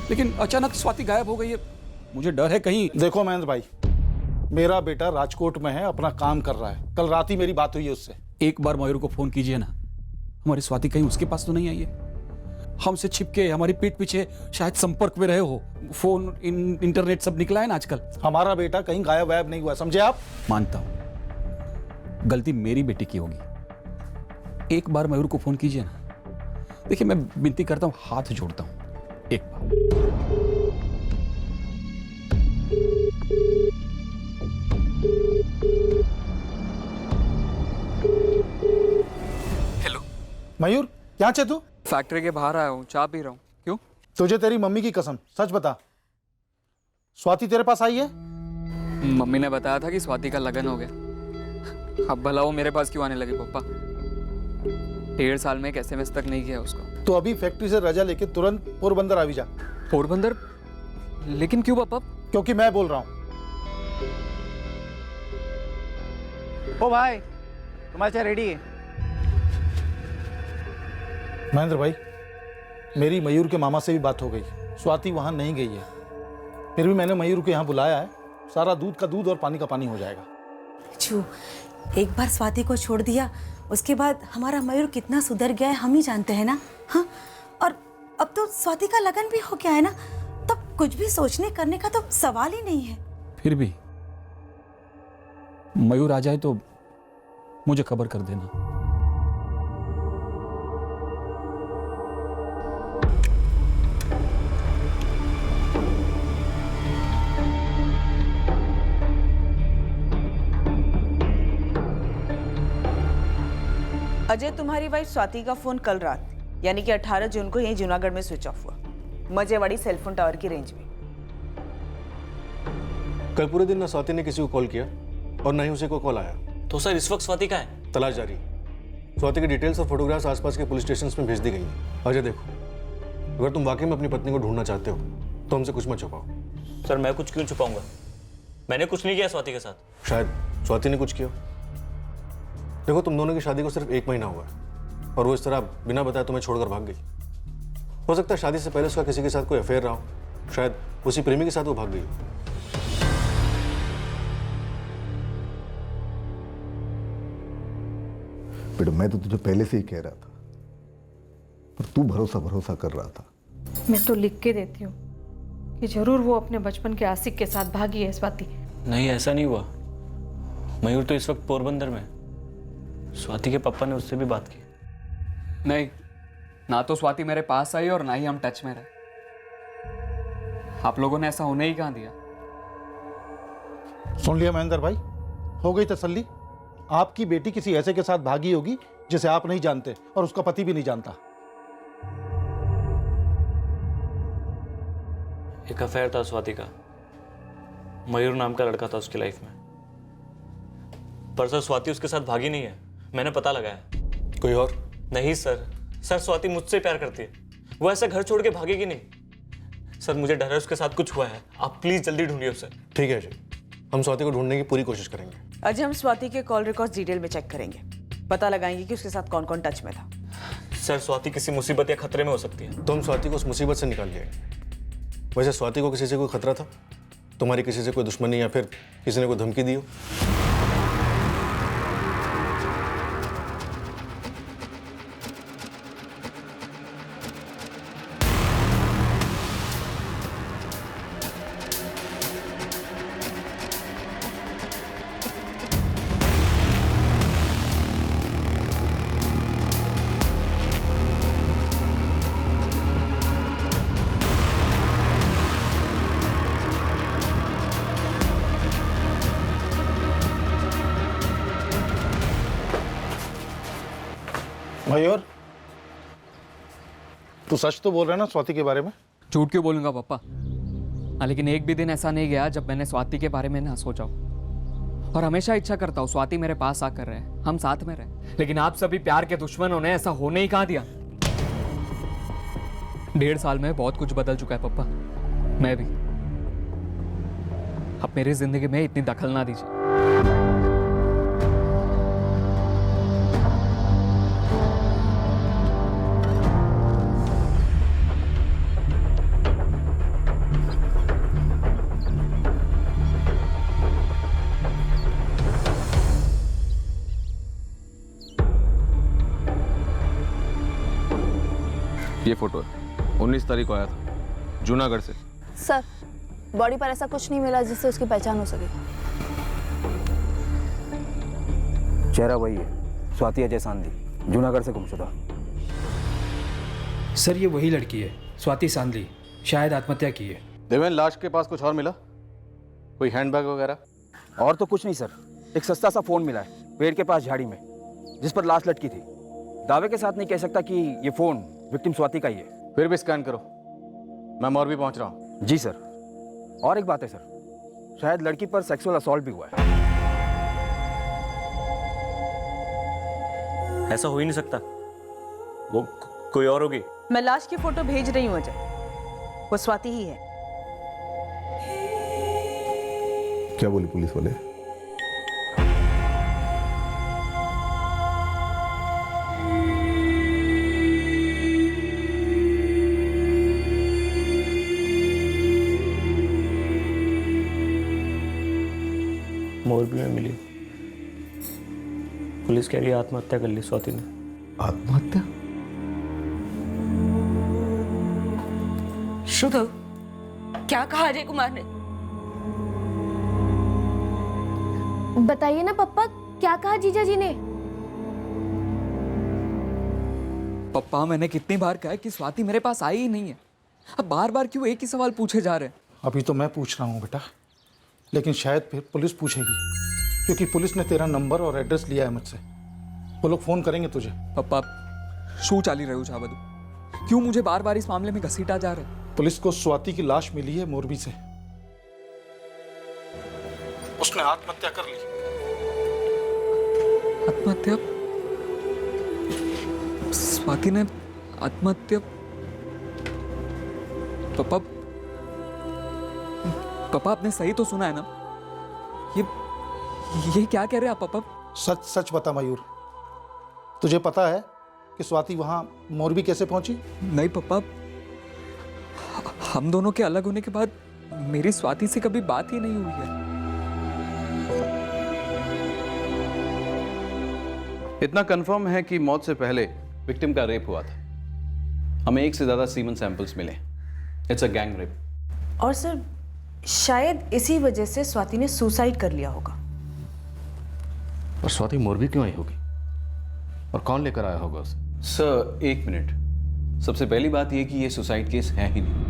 लेकिन अचानक स्वाति गायब हो गई है। मुझे डर है कहीं। देखो महेंद्र भाई, मेरा बेटा राजकोट में है, अपना काम कर रहा है। कल रात ही मेरी बात हुई है उससे। एक बार मयूर को फोन कीजिए ना, हमारी स्वाति कहीं उसके पास तो नहीं आई है। हमसे छिपके हमारी पीठ पीछे शायद संपर्क में रहे हो। फोन इंटरनेट सब निकला है ना आजकल। हमारा बेटा कहीं गायब वायब नहीं हुआ, समझे आप? मानता हूं गलती मेरी बेटी की होगी। एक बार मयूर को फोन कीजिए ना। देखिए मैं विनती करता हूं, हाथ जोड़ता हूं, एक बार। हेलो मयूर, क्या छे तू? फैक्ट्री के बाहर आया हूँ, चाय पी रहा हूँ। क्यों? तुझे तेरी मम्मी की कसम, सच बता, स्वाति तेरे पास आई है? मम्मी ने बताया था कि स्वाति का लगन हो गया। अब भला वो मेरे पास क्यों आने लगी पापा? 1.5 साल में एक SMS तक नहीं किया उसको। तो अभी फैक्ट्री से रजा लेके तुरंत पोरबंदर आवी जा। पोरबंदर? लेकिन क्यों पापा? क्योंकि मैं बोल रहा हूँ। ओ भाई, तुम्हारी चाय रेडी है। महेंद्र भाई, मेरी मयूर के मामा से भी बात हो गई। स्वाति वहां नहीं गई है। फिर भी मैंने मयूर को यहाँ बुलाया है। सारा दूध का दूध और पानी का पानी हो जाएगा। छू, एक बार स्वाति को छोड़ दिया, उसके बाद हमारा मयूर कितना सुधर गया है हम ही जानते हैं ना। हाँ, और अब तो स्वाति का लगन भी हो गया है ना, तब कुछ भी सोचने करने का तो सवाल ही नहीं है। फिर भी मयूर आ जाए तो मुझे खबर कर देना। अजय, तुम्हारी वाइफ स्वाति का फोन कल रात यानी कि 18 जून को यहीं जूनागढ़ में स्विच ऑफ हुआ, मजेवाड़ी सेलफोन टावर की रेंज में। कल पूरे दिन ना स्वाति ने किसी को कॉल किया और ना ही उसे को कॉल आया। तो सर इस वक्त स्वाति कहाँ है? तलाश जारी। स्वाति की डिटेल्स और फोटोग्राफ्स आसपास के पुलिस स्टेशन में भेज दी गई हैं। अजय देखो, अगर तुम वाकई में अपनी पत्नी को ढूंढना चाहते हो तो हमसे कुछ मत छुपाओ। सर मैं कुछ क्यों छुपाऊंगा? मैंने कुछ नहीं किया स्वाति के साथ। शायद स्वाति ने कुछ किया। देखो, तुम दोनों की शादी को सिर्फ 1 महीना हुआ है और वो इस तरह बिना बताए तुम्हें छोड़कर भाग गई। हो सकता है शादी से पहले उसका किसी के साथ कोई अफेयर रहा हो। शायद उसी प्रेमी के साथ वो भाग गई हो। बेटा, मैं तो तुझे पहले से ही कह रहा था, पर तू भरोसा कर रहा था। मैं तो लिख के देती हूँ कि जरूर वो अपने बचपन के आशिक के साथ भागी है स्वाति। नहीं, ऐसा नहीं हुआ। मयूर तो इस वक्त पोरबंदर में। स्वाति के पापा ने उससे भी बात की। नहीं, ना तो स्वाति मेरे पास आई और ना ही हम टच में रहे। आप लोगों ने ऐसा होने ही कहाँ दिया? सुन लिया महेंद्र भाई, हो गई तसल्ली। आपकी बेटी किसी ऐसे के साथ भागी होगी जिसे आप नहीं जानते और उसका पति भी नहीं जानता। एक अफेयर था स्वाति का, मयूर नाम का लड़का था उसकी लाइफ में। पर सर स्वाति उसके साथ भागी नहीं है, मैंने पता लगाया। कोई और? नहीं सर, स्वाति मुझसे प्यार करती है। वो ऐसा घर छोड़ के भागेगी नहीं। सर मुझे डर है उसके साथ कुछ हुआ है, आप प्लीज जल्दी ढूंढिए उसे। ठीक है अजय, हम स्वाति को ढूंढने की पूरी कोशिश करेंगे। अजय, हम स्वाति के कॉल रिकॉर्ड्स डिटेल में चेक करेंगे, पता लगाएंगे कि उसके साथ कौन कौन टच में था। सर स्वाति किसी मुसीबत या खतरे में हो सकती है। तो हम स्वाति को उस मुसीबत से निकाल लिए। वैसे स्वाति को किसी से कोई खतरा था? तुम्हारी किसी से कोई दुश्मनी या फिर किसी ने कोई धमकी दी हो? मयूर, तू सच तो बोल रहा है ना स्वाति के बारे में? झूठ क्यों बोलूंगा पापा? हाँ, लेकिन एक भी दिन ऐसा नहीं गया जब मैंने स्वाति के बारे में ना सोचा हो। और हमेशा इच्छा करता हूँ स्वाति मेरे पास आकर रहे, हम साथ में रहे। लेकिन आप सभी प्यार के दुश्मनों ने ऐसा होने ही कहाँ दिया। 1.5 साल में बहुत कुछ बदल चुका है पापा, मैं भी। अब मेरी जिंदगी में इतनी दखल ना दीजिए। ये फोटो है, 19 तारीख को आया था जूनागढ़ से। सर, बॉडी पर ऐसा कुछ नहीं मिला जिससे उसकी पहचान हो सके। चेहरा वही है, स्वाति अजय सांधी, जूनागढ़ से गुमशुदा। सर ये वही लड़की है, स्वाति सांधी, शायद आत्महत्या की है। देवेंद्र, लाश के पास कुछ और मिला? कोई हैंडबैग वगैरह? और तो कुछ नहीं सर, एक सस्ता सा फोन मिला है पेड़ के पास झाड़ी में, जिस पर लाश लटकी थी। दावे के साथ नहीं कह सकता कि ये फोन विक्टिम स्वाति का ही है। फिर भी स्कैन करो, मैं मोरबी पहुंच रहा हूँ। जी सर। और एक बात है सर, शायद लड़की पर सेक्सुअल असॉल्ट भी हुआ है। ऐसा हो ही नहीं सकता, वो कोई और होगी। मैं लाश की फोटो भेज रही हूँ अजय, वो स्वाति ही है। क्या बोले पुलिस वाले? मोरबी में मिली, पुलिस कह रही है आत्महत्या कर ली स्वाति ने। आत्महत्या? शुभ, क्या कहा अजय कुमार ने? बताइए ना पप्पा, क्या कहा जीजा जी ने? पप्पा, मैंने कितनी बार कहा है कि स्वाति मेरे पास आई ही नहीं है। अब बार बार क्यों एक ही सवाल पूछे जा रहे हैं? अभी तो मैं पूछ रहा हूँ बेटा, लेकिन शायद फिर पुलिस पूछेगी, क्योंकि पुलिस ने तेरा नंबर और एड्रेस लिया है मुझसे। वो लोग फोन करेंगे तुझे। पप्पा, शू चाली रहे हो छावदू, क्यों मुझे बार बार इस मामले में घसीटा जा रहा है? पुलिस को स्वाति की लाश मिली है मोरबी से, उसने आत्महत्या कर ली। आत्महत्या? स्वाति ने आत्महत्या? पापा, पापा आपने सही तो सुना है ना? ये क्या कह रहे हैं आप पापा? सच सच बता मयूर, तुझे पता है कि स्वाति वहां मोरबी कैसे पहुंची? नहीं पापा, हम दोनों के अलग होने के बाद मेरी स्वाति से कभी बात ही नहीं हुई है। इतना कंफर्म है कि मौत से पहले विक्टिम का रेप हुआ था। हमें 1 से ज्यादा सीमन सैंपल्स मिले। It's a gang rape. और सर, शायद इसी वजह से स्वाति ने सुसाइड कर लिया होगा। और स्वाति मोरबी क्यों आई होगी? और कौन लेकर आया होगा उसे? Sir, 1 minute. सबसे पहली बात यह कि यह सुसाइड केस है ही नहीं।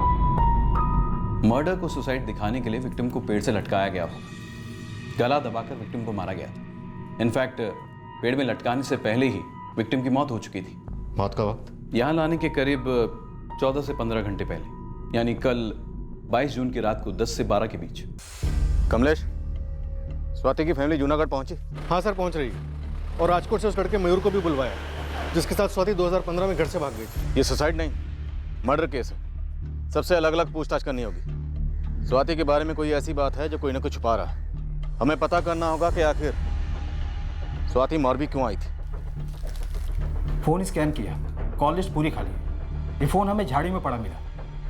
मर्डर को सुसाइड दिखाने के लिए विक्टिम को पेड़ से लटकाया गया होगा। गला दबाकर विक्टिम को मारा गया था। इनफैक्ट पेड़ में लटकाने से पहले ही विक्टिम की मौत हो चुकी थी। मौत का वक्त? यहाँ लाने के करीब 14 से 15 घंटे पहले, यानी कल 22 जून की रात को 10 से 12 के बीच। कमलेश, स्वाति की फैमिली जूनागढ़ पहुंची? हाँ सर, पहुंच रही है। और राजकोट से उस लड़के मयूर को भी बुलवाया, जिसके साथ स्वाति 2015 में घर से भाग गई थी। ये सुसाइड नहीं, मर्डर केस है। सबसे अलग अलग पूछताछ करनी होगी। स्वाति के बारे में कोई ऐसी बात है जो कोई ना कोई छुपा रहा है। हमें पता करना होगा कि आखिर स्वाति मोरबी क्यों आई थी। फोन स्कैन किया, कॉल लिस्ट पूरी खाली है। ये फोन हमें झाड़ी में पड़ा मिला,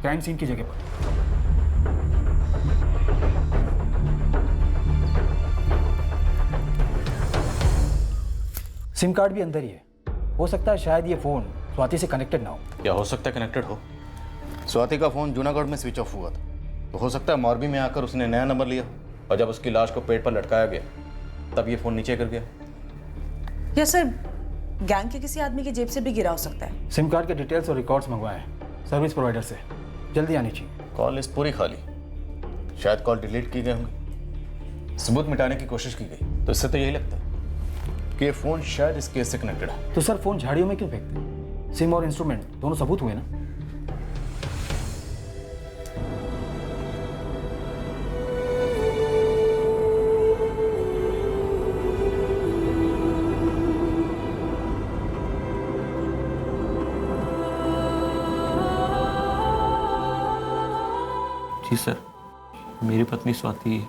क्राइम सीन की जगह पर। सिम कार्ड भी अंदर ही है। हो सकता है शायद ये फोन स्वाति से कनेक्टेड ना हो। क्या हो सकता है कनेक्टेड हो? स्वाति का फोन जूनागढ़ में स्विच ऑफ हुआ था, तो हो सकता है मोरबी में आकर उसने नया नंबर लिया, और जब उसकी लाश को पेड़ पर लटकाया गया तब ये फोन नीचे गिर गया। या सर, गैंग के किसी आदमी की जेब से भी गिरा हो सकता है। सिम कार्ड के डिटेल्स और रिकॉर्ड्स मंगवाए हैं सर्विस प्रोवाइडर से, जल्दी आनी चाहिए। कॉल लिस्ट पूरी खाली, शायद कॉल डिलीट की गए होंगे, सबूत मिटाने की कोशिश की गई। तो इससे तो यही लगता है। कि ये फोन शायद इस केस से कनेक्टेड है। तो सर फोन झाड़ियों में क्यों फेंकते हैं? सिम और इंस्ट्रूमेंट दोनों सबूत हुए ना। जी सर, मेरी पत्नी स्वाति है।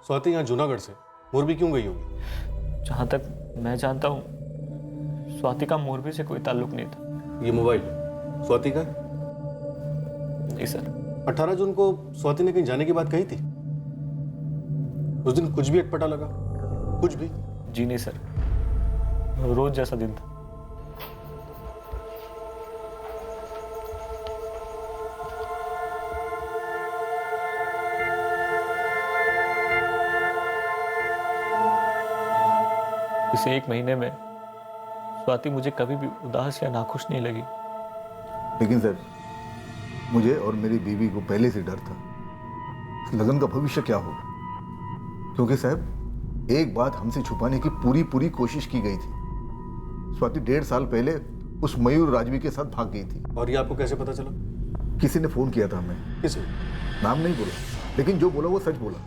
स्वाति यहाँ जूनागढ़ से मोरबी क्यों गई होगी? जहाँ तक मैं जानता हूँ स्वाति का मोरबी से कोई ताल्लुक नहीं था। ये मोबाइल स्वाति का? जी सर। 18 जून को स्वाति ने कहीं जाने की बात कही थी? उस दिन कुछ भी अटपटा लगा? कुछ भी? जी नहीं सर, रोज जैसा दिन था। इस 1 महीने में स्वाति मुझे कभी भी उदास या नाखुश नहीं लगी। लेकिन सर, मुझे और मेरी बीवी को पहले से डर था लगन का भविष्य क्या होगा, क्योंकि साहब एक बात हमसे छुपाने की पूरी कोशिश की गई थी। स्वाति 1.5 साल पहले उस मयूर राजवी के साथ भाग गई थी। और ये आपको कैसे पता चला? किसी ने फोन किया था हमें। किसी? नाम नहीं बोला, लेकिन जो बोला वो सच बोला।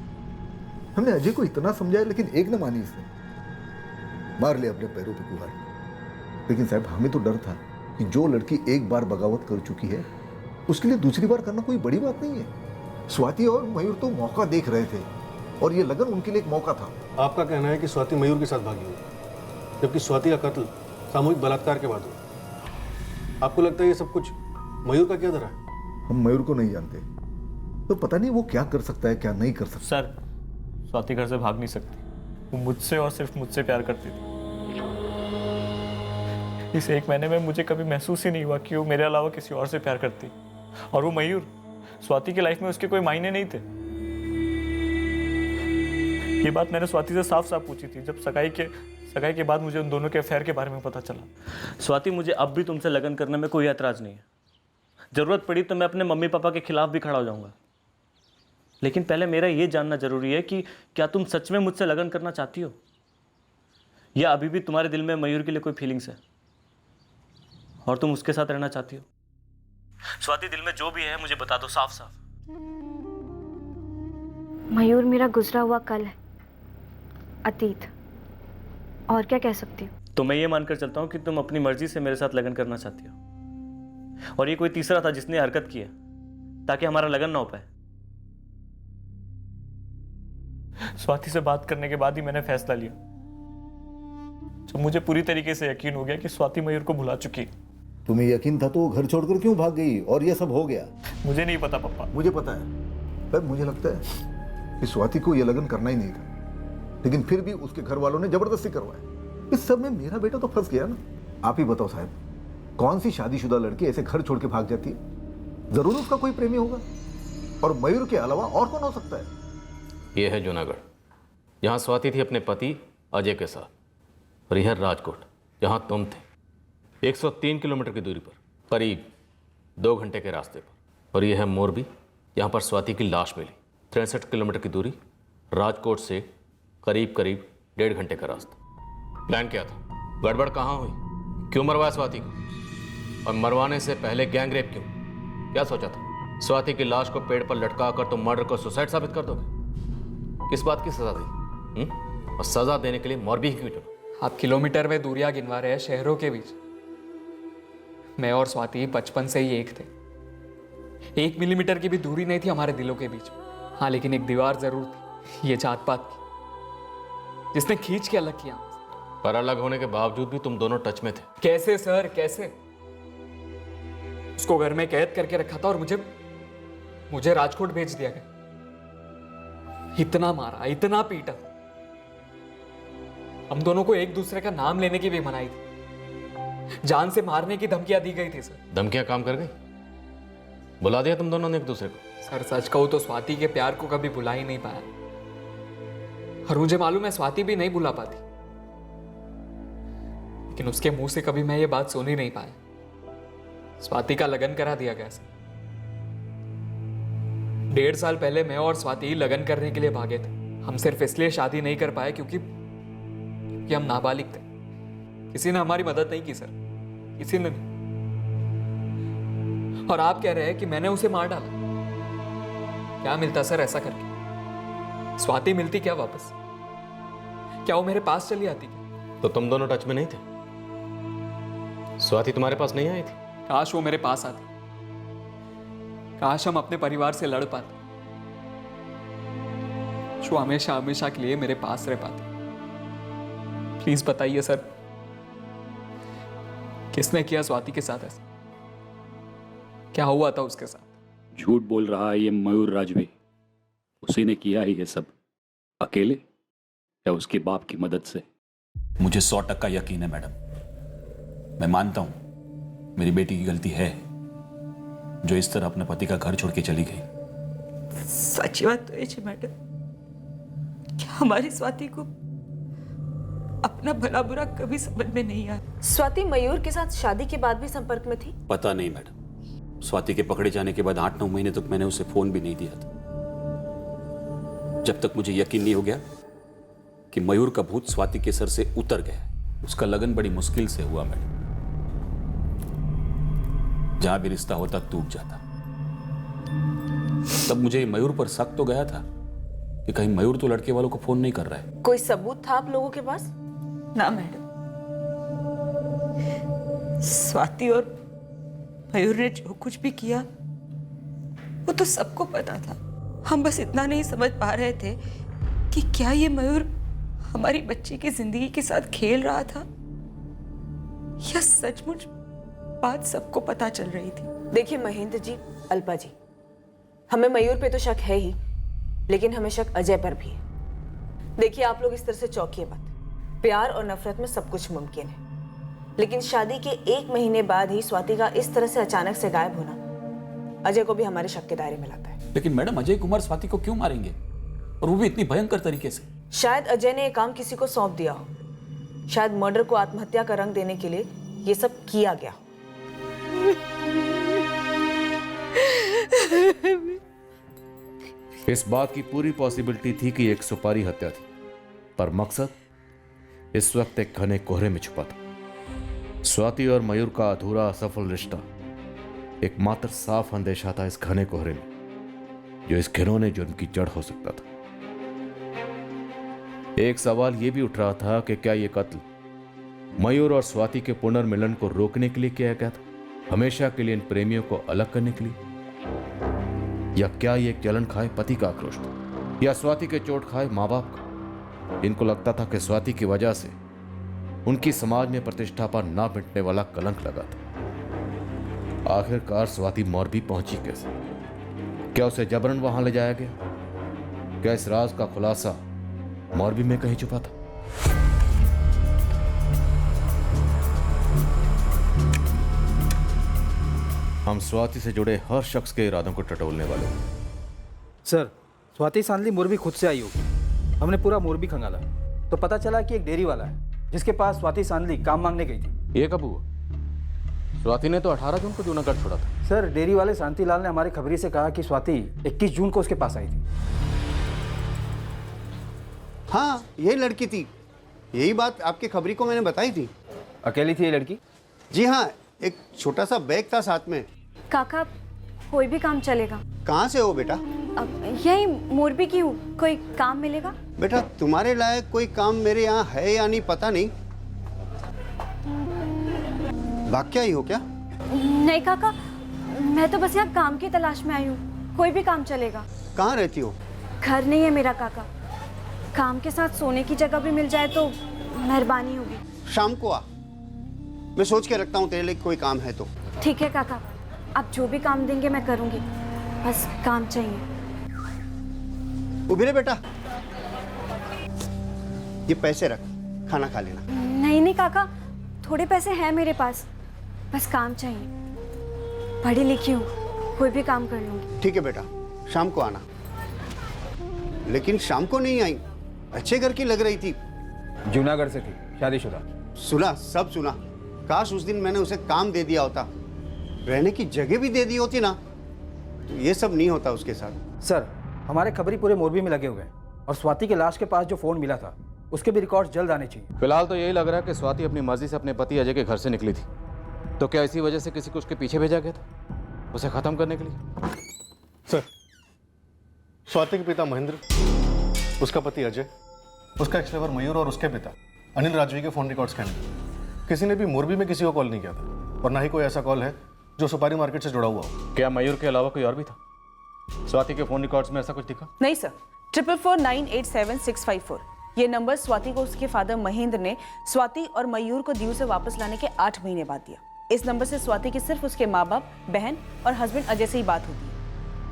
हमने अजय को इतना समझाया, लेकिन एक न मानी इसने, मार लिया अपने पैरों पे कुल्हाड़ी। लेकिन साहब हमें तो डर था कि जो लड़की एक बार बगावत कर चुकी है उसके लिए दूसरी बार करना कोई बड़ी बात नहीं है। स्वाति और मयूर तो मौका देख रहे थे और ये लगन उनके लिए एक मौका था। आपका कहना है कि स्वाति मयूर के साथ भागी हुई, जबकि स्वाति का कत्ल सामूहिक बलात्कार के बाद हुआ। आपको लगता है ये सब कुछ मयूर का क्या धरा है? हम मयूर को नहीं जानते, तो पता नहीं वो क्या कर सकता है, क्या नहीं कर सकता। सर, स्वाति घर से भाग नहीं सकती। वो मुझसे और सिर्फ मुझसे प्यार करती थी। इस 1 महीने में मुझे कभी महसूस ही नहीं हुआ कि वो मेरे अलावा किसी और से प्यार करती। और वो मयूर, स्वाति की लाइफ में उसके कोई मायने नहीं थे। ये बात मैंने स्वाति से साफ साफ पूछी थी जब सगाई के बाद मुझे उन दोनों के अफेयर के बारे में पता चला। स्वाति, मुझे अब भी तुमसे लगन करने में कोई ऐतराज नहीं है। जरूरत पड़ी तो मैं अपने मम्मी पापा के खिलाफ भी खड़ा हो जाऊंगा। लेकिन पहले मेरा ये जानना जरूरी है कि क्या तुम सच में मुझसे लगन करना चाहती हो, या अभी भी तुम्हारे दिल में मयूर के लिए कोई फीलिंग्स है और तुम उसके साथ रहना चाहती हो? स्वाति, दिल में जो भी है मुझे बता दो साफ साफ। मयूर मेरा गुजरा हुआ कल है, अतीत। और क्या कह सकती हूँ? तो मैं ये मानकर चलता हूँ कि तुम अपनी मर्जी से मेरे साथ लगन करना चाहती हो, और ये कोई तीसरा था जिसने हरकत की है ताकि हमारा लगन ना हो पाए। स्वाति से बात करने के बाद ही मैंने फैसला लिया, जब मुझे पूरी तरीके से यकीन हो गया कि स्वाति मयूर को भुला चुकी। तुम्हें यकीन था तो वो घर छोड़कर क्यों भाग गई और ये सब हो गया? मुझे नहीं पता पापा। मुझे पता है, पर मुझे लगता है कि स्वाति को ये लगन करना ही नहीं था, लेकिन फिर भी उसके घर वालों ने जबरदस्ती करवाया। इस सब में मेरा बेटा तो फंस गया ना। आप ही बताओ साहब, कौन सी शादीशुदा लड़की ऐसे घर छोड़ के भाग जाती है? जरूर उसका कोई प्रेमी होगा, और मयूर के अलावा और कौन हो सकता है? ये है जूनागढ़, जहाँ स्वाति थी अपने पति अजय के साथ, और यह है राजकोट, जहाँ तुम थे 103 किलोमीटर की दूरी पर, करीब 2 घंटे के रास्ते पर। और यह है मोरबी, यहाँ पर स्वाति की लाश मिली 63 किलोमीटर की दूरी, राजकोट से करीब 1.5 घंटे का रास्ता। प्लान क्या था? गड़बड़ कहाँ हुई? क्यों मरवाया स्वाति को? और मरवाने से पहले गैंग रेप क्यों? क्या सोचा था? स्वाति की लाश को पेड़ पर लटका कर तुम मर्डर को सुसाइड साबित कर दोगे? किस बात की सजा दी? और सजा देने के लिए मोरबी ही क्यों चुना? आप किलोमीटर में दूरियां गिनवा रहे हैं शहरों के बीच। मैं और स्वाति बचपन से ही एक थे। 1 मिलीमीटर की भी दूरी नहीं थी हमारे दिलों के बीच। हाँ, लेकिन एक दीवार जरूर थी, ये जात पात की, जिसने खींच के अलग किया। पर अलग होने के बावजूद भी तुम दोनों टच में थे। कैसे सर, कैसे? उसको घर में कैद करके रखा था और मुझे राजकोट भेज दिया गया। इतना मारा, इतना पीटा, हम दोनों को एक दूसरे का नाम लेने की भी मनाई थी। जान से मारने की धमकियां दी गई थी सर। धमकियां काम कर गई? बुला दिया तुम दोनों ने एक दूसरे को? सर सच कहूं तो स्वाति के प्यार को कभी भुला ही नहीं पाया, और मुझे मालूम है स्वाति भी नहीं भुला पाती, लेकिन उसके मुंह से कभी मैं ये बात सुन ही नहीं पाया। स्वाति का लगन करा दिया गया सर। 1.5 साल पहले मैं और स्वाति लगन करने के लिए भागे थे। हम सिर्फ इसलिए शादी नहीं कर पाए क्योंकि हम नाबालिग थे। किसी ने हमारी मदद नहीं की सर, किसी ने नहीं। और आप कह रहे हैं कि मैंने उसे मार डाला। क्या मिलता सर ऐसा करके? स्वाति मिलती क्या वापस? क्या वो मेरे पास चली आती क्या? तो तुम दोनों टच में नहीं थे? स्वाति तुम्हारे पास नहीं आई थी? काश वो मेरे पास आती, काश हम अपने परिवार से लड़ पाते, वो हमेशा हमेशा के लिए मेरे पास रह पाते। प्लीज बताइए सर, किसने किया स्वाति के साथ ऐसा? क्या हुआ था उसके साथ? झूठ बोल रहा है ये मयूर राजवी। उसी ने किया ही ये सब, अकेले या उसके बाप की मदद से। मुझे 100% यकीन है मैडम। मैं मानता हूं मेरी बेटी की गलती है जो इस तरह अपने पति का घर छोड़ के चली गई। साची बात तो ये है मैडम, क्या हमारी स्वाति को अपना भला बुरा कभी समझ में नहीं आया। स्वाति मयूर के साथ शादी के बाद भी संपर्क में थी? पता नहीं मैडम, स्वाति के पकड़े जाने के बाद 8-9 महीने तक मैंने उसे फोन भी नहीं दिया था, जब तक मुझे यकीन नहीं हो गया कि मयूर का भूत स्वाति के सर से उतर गया। उसका लगन बड़ी मुश्किल से हुआ मैडम, जहां भी रिश्ता होता टूट जाता। तब मुझे मयूर पर शक तो गया था कि कहीं मयूर तो लड़के वालों को फोन नहीं कर रहा है। कोई सबूत था आप लोगों के पास? ना मैडम, स्वाति और मयूर ने जो कुछ भी किया वो तो सबको पता था। हम बस इतना नहीं समझ पा रहे थे कि क्या ये मयूर हमारी बच्ची की जिंदगी के साथ खेल रहा था या सचमुच बात सबको पता चल रही थी। देखिए महेंद्र जी, अल्पा जी, हमें मयूर पे तो शक है ही, लेकिन हमें शक अजय पर भी है। देखिए आप लोग इस तरह से चौंकिए मत। प्यार और नफरत में सब कुछ मुमकिन है, लेकिन शादी के 1 महीने बाद ही स्वाति का इस तरह से अचानक से गायब होना अजय को भी हमारे शक के दायरे में लाता है। लेकिन मैडम, अजय कुमार स्वाति को क्यों मारेंगे, और वो भी इतनी भयंकर तरीके से? शायद अजय ने ये काम किसी को सौंप दिया हो। शायद मर्डर को आत्महत्या का रंग देने के लिए ये सब किया गया। इस बात की पूरी पॉसिबिलिटी थी कि एक सुपारी हत्या थी, पर मकसद इस वक्त एक घने कोहरे में छुपा था। स्वाति और मयूर का अधूरा असफल रिश्ता एकमात्र साफ अंदेशा था इस घने कोहरे में, जो इस घिनौने जुर्म की जड़ हो सकता था। एक सवाल यह भी उठ रहा था कि क्या यह कत्ल मयूर और स्वाति के पुनर्मिलन को रोकने के लिए किया गया था, हमेशा के लिए इन प्रेमियों को अलग करने के लिए, या क्या यह एक जलन खाए पति का आक्रोश था, या स्वाति के चोट खाए मां बाप का। इनको लगता था कि स्वाति की वजह से उनकी समाज में प्रतिष्ठा पर ना मिटने वाला कलंक लगा था। आखिरकार स्वाति मौरबी पहुंची कैसे? क्या उसे जबरन वहां ले जाया गया? क्या इस राज का खुलासा मौरबी में कहीं छुपा था? हम स्वाति से जुड़े हर शख्स के इरादों को टटोलने वाले हैं। सर, स्वाति सांदली मोरबी खुद से आई होगी। हमने पूरा मोरबी खंगाला तो पता चला कि एक डेयरी वाला है जिसके पास स्वाति सांदली काम मांगने गई थी। ये कब हुआ? स्वाति ने तो 18 जून को जूनागढ़ छोड़ा था। सर, डेयरी वाले शांतिलाल ने हमारी खबरी से कहा कि स्वाति 21 जून को उसके पास आई थी। हाँ, यही लड़की थी। यही बात आपके खबरी को मैंने बताई थी। अकेली थी ये लड़की? जी हाँ, एक छोटा सा बैग था साथ में। काका, कोई भी काम चलेगा। कहाँ से हो बेटा? अब यही मोरबी की हूँ, कोई काम मिलेगा? बेटा, तुम्हारे लायक कोई काम मेरे यहाँ है या नहीं पता नहीं। वाक्या ही हो क्या? नहीं काका, मैं तो बस यहाँ काम की तलाश में आई हूँ। कोई भी काम चलेगा। कहाँ रहती हो? घर नहीं है मेरा काका। काम के साथ सोने की जगह भी मिल जाए तो मेहरबानी होगी। शाम को आ, मैं सोच के रखता हूँ तेरे लिए कोई काम है तो। ठीक है काका, आप जो भी काम देंगे मैं करूँगी, बस काम चाहिए। उभी रहे बेटा, ये पैसे रख, खाना खा लेना। नहीं नहीं काका, थोड़े पैसे हैं मेरे पास, बस काम चाहिए। पढ़ी लिखी हूँ, कोई भी काम कर लूँगी। ठीक है बेटा, शाम को आना। लेकिन शाम को नहीं आई, अच्छे घर की लग रही थी। जूनागढ़ से थी, शादीशुदा। सुना, सब सुना। काश उस दिन मैंने उसे काम दे दिया होता, रहने की जगह भी दे दी होती ना, तो ये सब नहीं होता उसके साथ। सर, हमारे खबरी पूरे मोरबी में लगे हुए हैं और स्वाति के लाश के पास जो फोन मिला था उसके भी रिकॉर्ड्स जल्द आने चाहिए। फिलहाल तो यही लग रहा है कि स्वाति अपनी मर्जी से अपने पति अजय के घर से निकली थी। तो क्या इसी वजह से किसी को उसके पीछे भेजा गया था, उसे खत्म करने के लिए? सर, स्वाति के पिता महेंद्र, उसका पति अजय, उसका एक्स-लेवर मयूर और उसके पिता अनिल राजवी के फोन रिकॉर्ड स्कैन किए। किसी ने भी मोरबी में किसी को कॉल नहीं किया था और ना ही कोई ऐसा कॉल है जो सुपारी मार्केट से जुड़ा हुआ हो। क्या मयूर के अलावा कोई और भी था? स्वाति के फोन रिकॉर्ड्स में ऐसा कुछ दिखा? नहीं सर, 444987654 ये नंबर स्वाति को उसके फादर महेंद्र ने स्वाति और मयूर को दीव से वापस लाने के 8 महीने बाद दिया। इस नंबर से स्वाति की सिर्फ उसके माँ बाप, बहन और हस्बैंड अजय से ही बात होती है।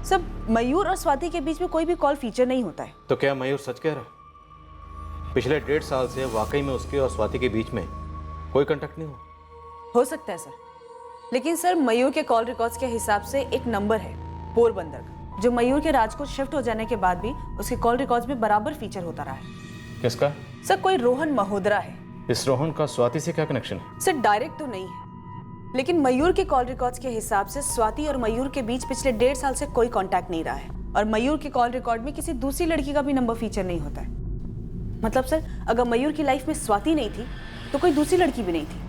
सब मयूर और स्वाति के बीच में कोई भी कॉल फीचर नहीं होता है। तो क्या मयूर सच कह रहा है? पिछले 1.5 साल से वाकई में उसके और स्वाति के बीच में कोई कांटेक्ट नहीं हुआ? हो सकता है सर, लेकिन सर मयूर के कॉल रिकॉर्ड्स के हिसाब से एक नंबर है पोरबंदर का, जो मयूर के राजकोट शिफ्ट हो जाने के बाद भी उसके कॉल रिकॉर्ड्स में बराबर फीचर होता रहा है। किसका? सर कोई रोहन महोदरा है। इस रोहन का स्वाति से क्या कनेक्शन है? सर डायरेक्ट तो नहीं है, लेकिन मयूर के कॉल रिकॉर्ड्स के हिसाब से स्वाति और मयूर के बीच पिछले 1.5 साल से कोई कांटेक्ट नहीं रहा है और मयूर के कॉल रिकॉर्ड में किसी दूसरी लड़की का भी नंबर फीचर नहीं होता है। मतलब सर, अगर मयूर की लाइफ में स्वाति नहीं थी तो कोई दूसरी लड़की भी नहीं थी,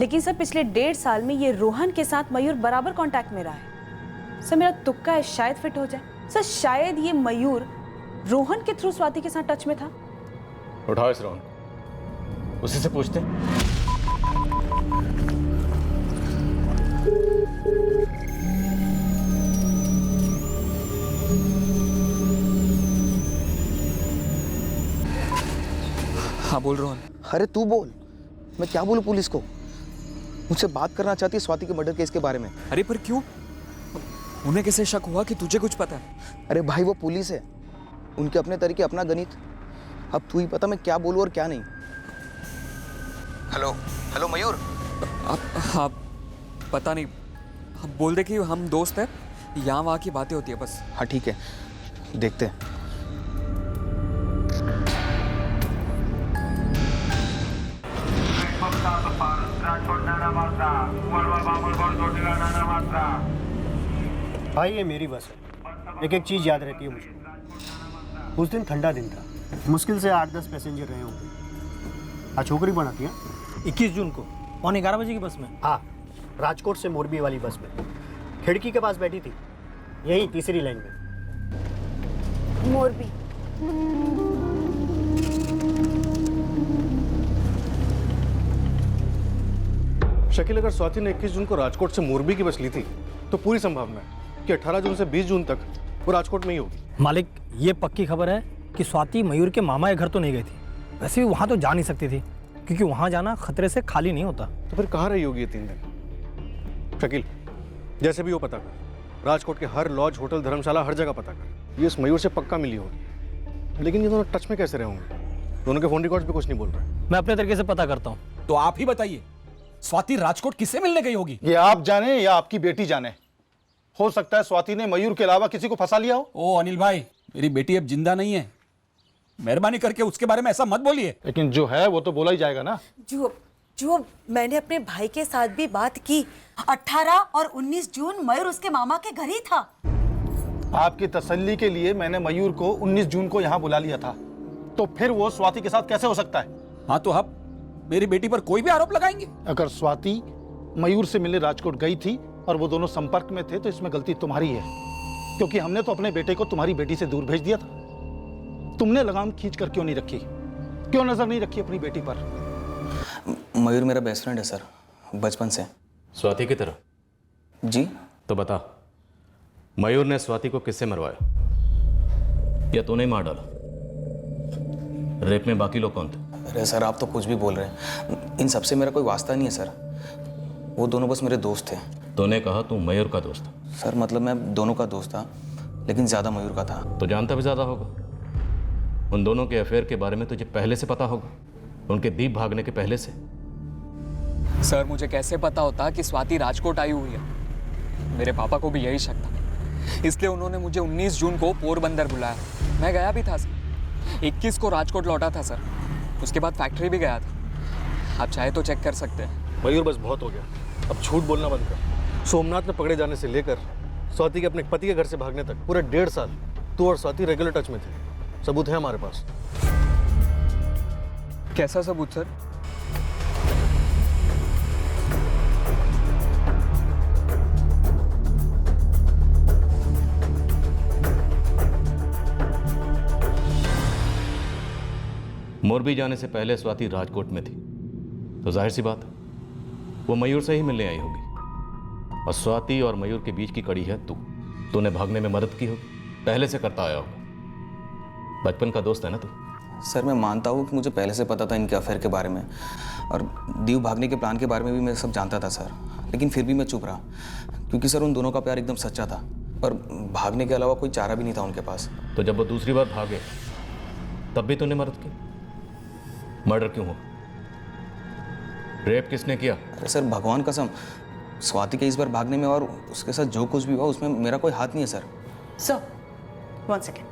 लेकिन सर पिछले 1.5 साल में ये रोहन के साथ मयूर बराबर कांटेक्ट में रहा है। सर मेरा तुक्का है, शायद फिट हो जाए। सर शायद ये मयूर रोहन के थ्रू स्वाति के साथ टच में था। उठाओ इस रोहन, उसी से पूछते। हाँ बोल रोहन। अरे तू बोल, मैं क्या बोलूं पुलिस को? मुझसे बात करना चाहती है स्वाति के मर्डर केस के बारे में। अरे पर क्यों? उन्हें कैसे शक हुआ कि तुझे कुछ पता है? अरे भाई वो पुलिस है, उनके अपने तरीके, अपना गणित। अब तू ही पता मैं क्या बोलूं और क्या नहीं। हेलो हेलो मयूर। हाँ पता नहीं, हम बोल दे कि हम दोस्त हैं, यहाँ वहाँ की बातें होती है बस। हाँ ठीक है, देखते हैं। भाई ये मेरी बस है, एक एक चीज़ याद रहती है मुझे। उस दिन ठंडा दिन था, मुश्किल से 8-10 पैसेंजर रहे होंगे। आज छोकरी बनाती है 21 जून को 11:15 बजे की बस में। हाँ, राजकोट से मोरबी वाली बस में खिड़की के पास बैठी थी, यहीं तीसरी लाइन में। मोरबी। शकील, अगर स्वाति ने 21 जून को राजकोट से मोरबी की बस ली थी तो पूरी संभावना है कि 18 जून से 20 जून तक वो राजकोट में ही होगी। मालिक, ये पक्की खबर है कि स्वाति मयूर के मामा के घर तो नहीं गई थी। वैसे भी वहाँ तो जा नहीं सकती थी, क्योंकि वहाँ जाना खतरे से खाली नहीं होता। तो फिर कहाँ रही होगी ये 3 दिन? शकील, जैसे भी वो पता कर, राजकोट के हर लॉज, होटल, धर्मशाला, हर जगह पता कर। ये इस मयूर से पक्का मिली होगी। लेकिन ये दोनों टच में कैसे रहे होंगे? दोनों के फोन रिकॉर्ड्स पे कुछ नहीं बोल रहे। मैं अपने तरीके से पता करता हूँ। तो आप ही बताइए, स्वाति राजकोट किससे मिलने गई होगी? ये आप जाने या आपकी बेटी जाने। हो सकता है स्वाति ने मयूर के अलावा किसी को फंसा लिया हो। ओ अनिल भाई, मेरी बेटी अब जिंदा नहीं है, मेहरबानी करके उसके बारे में ऐसा मत बोलिए। लेकिन जो है वो तो बोला ही जाएगा ना। जो मैंने अपने भाई के साथ भी बात की, 18 और 19 जून मयूर उसके मामा के घर ही था। आपकी तसल्ली के लिए मैंने मयूर को 19 जून को यहाँ बुला लिया था, तो फिर वो स्वाति के साथ कैसे हो सकता है? हाँ तो आप मेरी बेटी पर कोई भी आरोप लगाएंगे? अगर स्वाति मयूर से मिलने राजकोट गई थी और वो दोनों संपर्क में थे तो इसमें गलती तुम्हारी है, क्योंकि हमने तो अपने बेटे को तुम्हारी बेटी से दूर भेज दिया था। तुमने लगाम खींच कर क्यों नहीं रखी? क्यों नजर नहीं रखी अपनी बेटी पर? मयूर मेरा बेस्ट फ्रेंड है सर, बचपन से। स्वाति की तरह? जी। तो बता, मयूर ने स्वाति को किससे मरवाया, या तूने मार डाला? रेप में बाकी लोग कौन थे? अरे सर, आप तो कुछ भी बोल रहे हैं। इन सबसे मेरा कोई वास्ता नहीं है सर, वो दोनों बस मेरे दोस्त थे। तूने कहा तू मयूर का दोस्त था। सर मतलब मैं दोनों का दोस्त था, लेकिन ज़्यादा मयूर का था। तो जानता भी ज़्यादा होगा। उन दोनों के अफेयर के बारे में तुझे पहले से पता होगा, उनके दीप भागने के पहले से। सर मुझे कैसे पता होता कि स्वाति राजकोट आई हुई है? मेरे पापा को भी यही शक था, इसलिए उन्होंने मुझे 19 जून को पोरबंदर बुलाया। मैं गया भी था सर, 21 को राजकोट लौटा था सर, उसके बाद फैक्ट्री भी गया था। आप चाहे तो चेक कर सकते हैं। मयूर बस बहुत हो गया, अब झूठ बोलना बंद कर। सोमनाथ में पकड़े जाने से लेकर स्वाति के अपने पति के घर से भागने तक पूरे 1.5 साल तू और स्वाति रेगुलर टच में थे। सबूत है हमारे पास। कैसा सबूत सर? मोरबी जाने से पहले स्वाति राजकोट में थी, तो जाहिर सी बात वो मयूर से ही मिलने आई होगी। और स्वाति और मयूर के बीच की कड़ी है तूने भागने में मदद की होगी, पहले से करता आया होगा। बचपन का दोस्त है ना तू। सर मैं मानता हूँ कि मुझे पहले से पता था इनके अफेयर के बारे में, और दीव भागने के प्लान के बारे में भी मैं सब जानता था सर, लेकिन फिर भी मैं चुप रहा क्योंकि सर उन दोनों का प्यार एकदम सच्चा था और भागने के अलावा कोई चारा भी नहीं था उनके पास। तो जब वो दूसरी बार भागे तब भी तूने मदद की? मर्डर क्यों हो? रेप किसने किया? अरे सर भगवान कसम, स्वाति के इस बार भागने में और उसके साथ जो कुछ भी हुआ उसमें मेरा कोई हाथ नहीं है सर। Sir 1 second.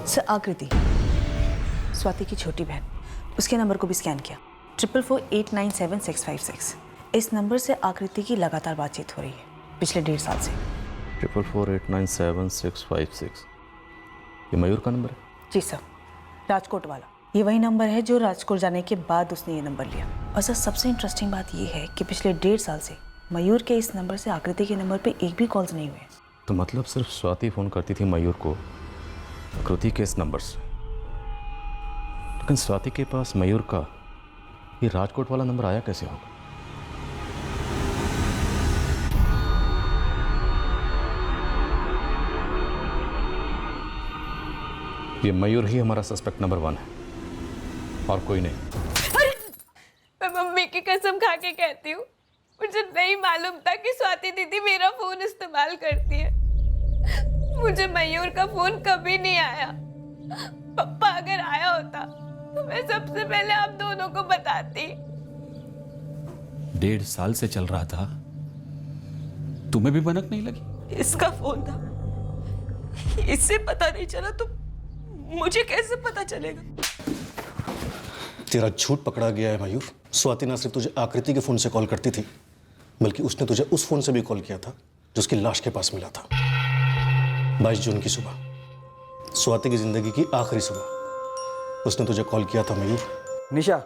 सर आकृति, स्वाति की छोटी बहन, उसके नंबर को भी स्कैन किया। 4448976656। इस नंबर से आकृति की लगातार बातचीत हो रही है पिछले 1.5 साल से। 4448976656। ये मयूर का नंबर है? जी सर, राजकोट वाला। ये वही नंबर है जो राजकोट जाने के बाद उसने ये नंबर लिया। और सर सबसे इंटरेस्टिंग बात ये है कि पिछले 1.5 साल से मयूर के इस नंबर से आकृति के नंबर पे एक भी कॉल्स नहीं हुए। तो मतलब सिर्फ स्वाति फोन करती थी मयूर को आकृति के इस नंबर से, लेकिन स्वाति के पास मयूर का ये राजकोट वाला नंबर आया कैसे होगा? ये मयूर ही हमारा सस्पेक्ट नंबर 1 है और कोई नहीं। मैं मम्मी की कसम खा के कहती हूँ, मुझे नहीं मालूम था कि स्वाति दीदी मेरा फोन इस्तेमाल करती है। मुझे मयूर का फोन कभी नहीं आया। पापा अगर आया होता तो मैं सबसे पहले आप दोनों को बताती। 1.5 साल से चल रहा था, तुम्हें भी भनक नहीं लगी? इसका फोन था, इससे पता नहीं चला तो मुझे कैसे पता चलेगा? तेरा झूठ पकड़ा गया है मयूर। स्वाति ना सिर्फ तुझे आकृति के फोन से कॉल करती थी, बल्कि उसने तुझे उस फोन से भी कॉल किया था जो उसकी लाश के पास मिला था। 22 जून की सुबह, स्वाति की जिंदगी की आखिरी सुबह, उसने तुझे कॉल किया था मयूर। निशा,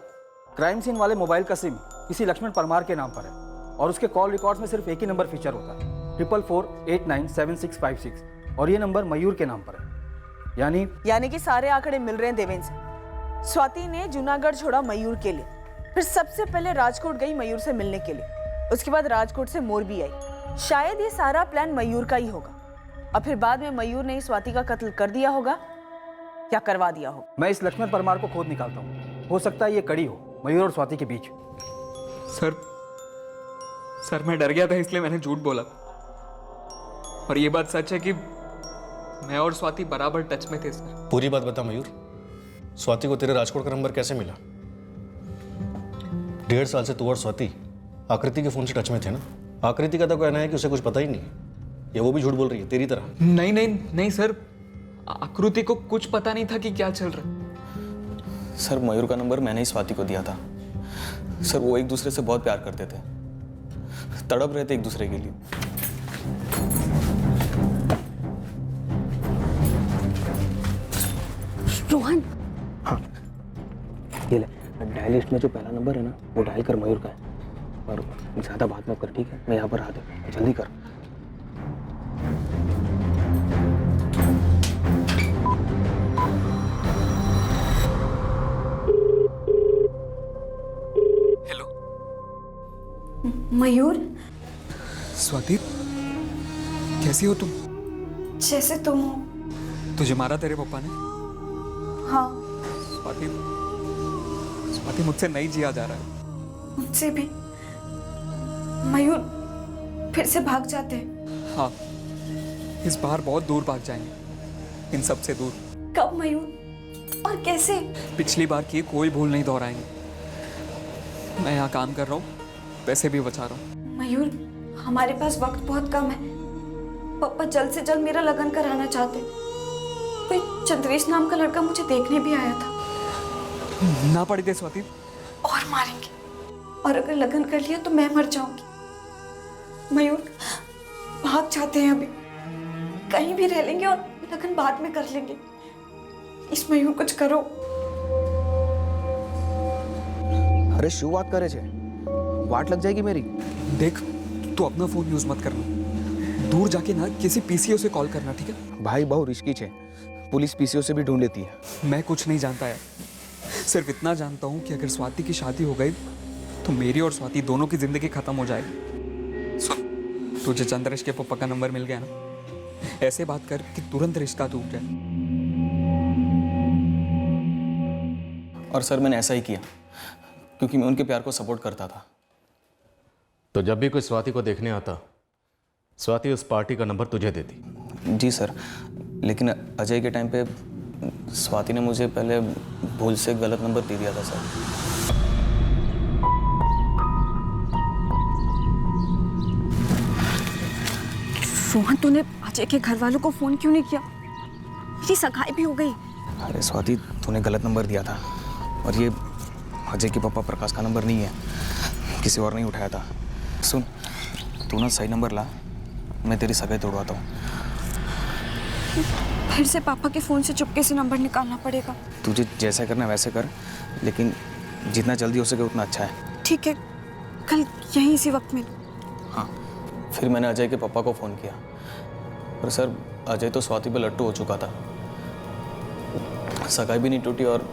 क्राइम सीन वाले मोबाइल का सिम किसी लक्ष्मण परमार के नाम पर है और उसके कॉल रिकॉर्ड्स में सिर्फ एक ही नंबर फीचर होता है, 4448976656, और ये नंबर मयूर के नाम पर है। यानी कि सारे आंकड़े मिल रहे हैं देवेंद्र से। स्वाति ने जूनागढ़ छोड़ा मयूर के लिए, फिर सबसे पहले राजकोट गई मयूर से मिलने के लिए, उसके बाद राजकोट से मोरबी आई। शायद ये सारा प्लान मयूर का ही होगा, और फिर बाद में मयूर ने स्वाति का कत्ल कर दिया होगा या करवा दिया होगा। मैं इस लक्ष्मण परमार को खोद निकालता हूँ, हो सकता है ये कड़ी हो मयूर और स्वाति के बीच। सर मैं डर गया था इसलिए मैंने झूठ बोला, और ये बात सच है कि मैं और स्वाति बराबर टच में थे सर। पूरी बात बता मयूर, स्वाति को तेरे राजकोट का नंबर कैसे मिला? 1.5 साल से तू और स्वाति आकृति के फोन से टच में थे ना? आकृति का तो कहना है कि उसे कुछ पता ही नहीं, या वो भी झूठ बोल रही है तेरी तरह? नहीं सर, आकृति को कुछ पता नहीं था कि क्या चल रहा। सर मयूर का नंबर मैंने ही स्वाति को दिया था। सर वो एक दूसरे से बहुत प्यार करते थे, तड़प रहे थे एक दूसरे के लिए। रोहन, हाँ ये ले, डायल लिस्ट में जो पहला नंबर है ना वो डायल कर मयूर का है, और ज़्यादा बात मत कर, ठीक है? मैं यहाँ पर आ दे, जल्दी कर। हेलो मयूर, स्वाति कैसी हो तुम? जैसे तुम हो। तुझे मारा तेरे पापा ने? हाँ। स्वाति मुझसे नहीं जिया जा रहा है। मुझसे भी। मयूर फिर से भाग जाते हैं। हाँ, इस बार बहुत दूर भाग जाएंगे, इन सब से दूर। कब मयूर, और कैसे? पिछली बार की कोई भूल नहीं दोहराएंगे। मैं यहाँ काम कर रहा हूँ, पैसे भी बचा रहा हूँ। मयूर हमारे पास वक्त बहुत कम है, पापा जल्द से जल्द मेरा लगन कराना चाहते। कोई चंद्रेश नाम का लड़का मुझे देखने भी आया था। ना पड़ी दे स्वाति। और मारेंगे, और अगर लगन कर लिया तो मैं मर जाऊंगी। मयूर भाग जाते हैं, अभी कहीं भी रह लेंगे और लगन बाद में कर लेंगे। इस मयूर कुछ करो। अरे शू बात करे छे, वाट लग जाएगी मेरी। देख, तू अपना फोन यूज मत करना, दूर जाके ना किसी पीसीओ से कॉल करना, ठीक है? भाई बहुत रिस्की छे, पुलिस पीसीओ से भी ढूंढ लेती है। मैं कुछ नहीं जानता यार, सिर्फ इतना जानता हूँ कि अगर स्वाति की शादी हो गई तो मेरी और स्वाति दोनों की जिंदगी खत्म हो जाएगी। सुन, तुझे चंद्रेश के पप्पा का नंबर मिल गया ना, ऐसे बात कर कि तुरंत रिश्ता टूट जाए। और सर मैंने ऐसा ही किया क्योंकि मैं उनके प्यार को सपोर्ट करता था। तो जब भी कोई स्वाति को देखने आता, स्वाति उस पार्टी का नंबर तुझे देती? जी सर, लेकिन अजय के टाइम पे स्वाति ने मुझे पहले भूल से गलत नंबर दे दिया था सर। रोहन, तूने अजय के घर वालों को फोन क्यों नहीं किया? मेरी सगाई भी हो गई। अरे स्वाति, तूने गलत नंबर दिया था और ये अजय के पापा प्रकाश का नंबर नहीं है, किसी और ने उठाया था। सुन, तू ना सही नंबर ला, मैं तेरी सगाई तोड़वाता हूँ। फिर से पापा के फोन से चुपके से नंबर निकालना पड़ेगा। तुझे जैसा करना वैसे कर, लेकिन जितना जल्दी हो सके उतना अच्छा है। ठीक है, कल यहीं इसी वक्त मिल। हाँ, फिर मैंने अजय के पापा को फ़ोन किया, पर सर अजय तो स्वाति पे लट्टू हो चुका था, सगाई भी नहीं टूटी और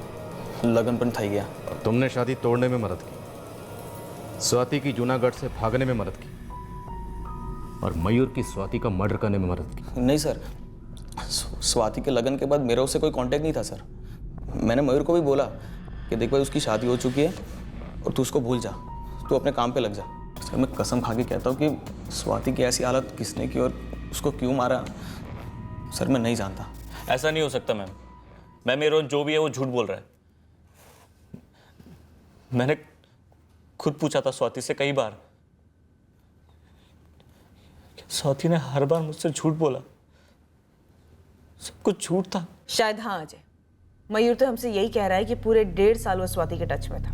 लगन पण थई गया। तुमने शादी तोड़ने में मदद की, स्वाति की जूनागढ़ से भागने में मदद की, और मयूर की स्वाति का मर्डर करने में मदद की। नहीं सर, स्वाति के लगन के बाद मेरा उससे कोई कांटेक्ट नहीं था सर। मैंने मयूर को भी बोला कि देख भाई, उसकी शादी हो चुकी है और तू उसको भूल जा, तू अपने काम पे लग जा। सर मैं कसम खा के कहता हूँ कि स्वाति की ऐसी हालत किसने की और उसको क्यों मारा, सर मैं नहीं जानता। ऐसा नहीं हो सकता मैम। मैम, ये रोज जो भी है वो झूठ बोल रहा है। मैंने खुद पूछा था स्वाति से कई बार, स्वाति ने हर बार मुझसे झूठ बोला, सब कुछ झूठ था। शायद हाँ अजय, मयूर तो हमसे यही कह रहा है कि पूरे 1.5 साल वो स्वाति के टच में था।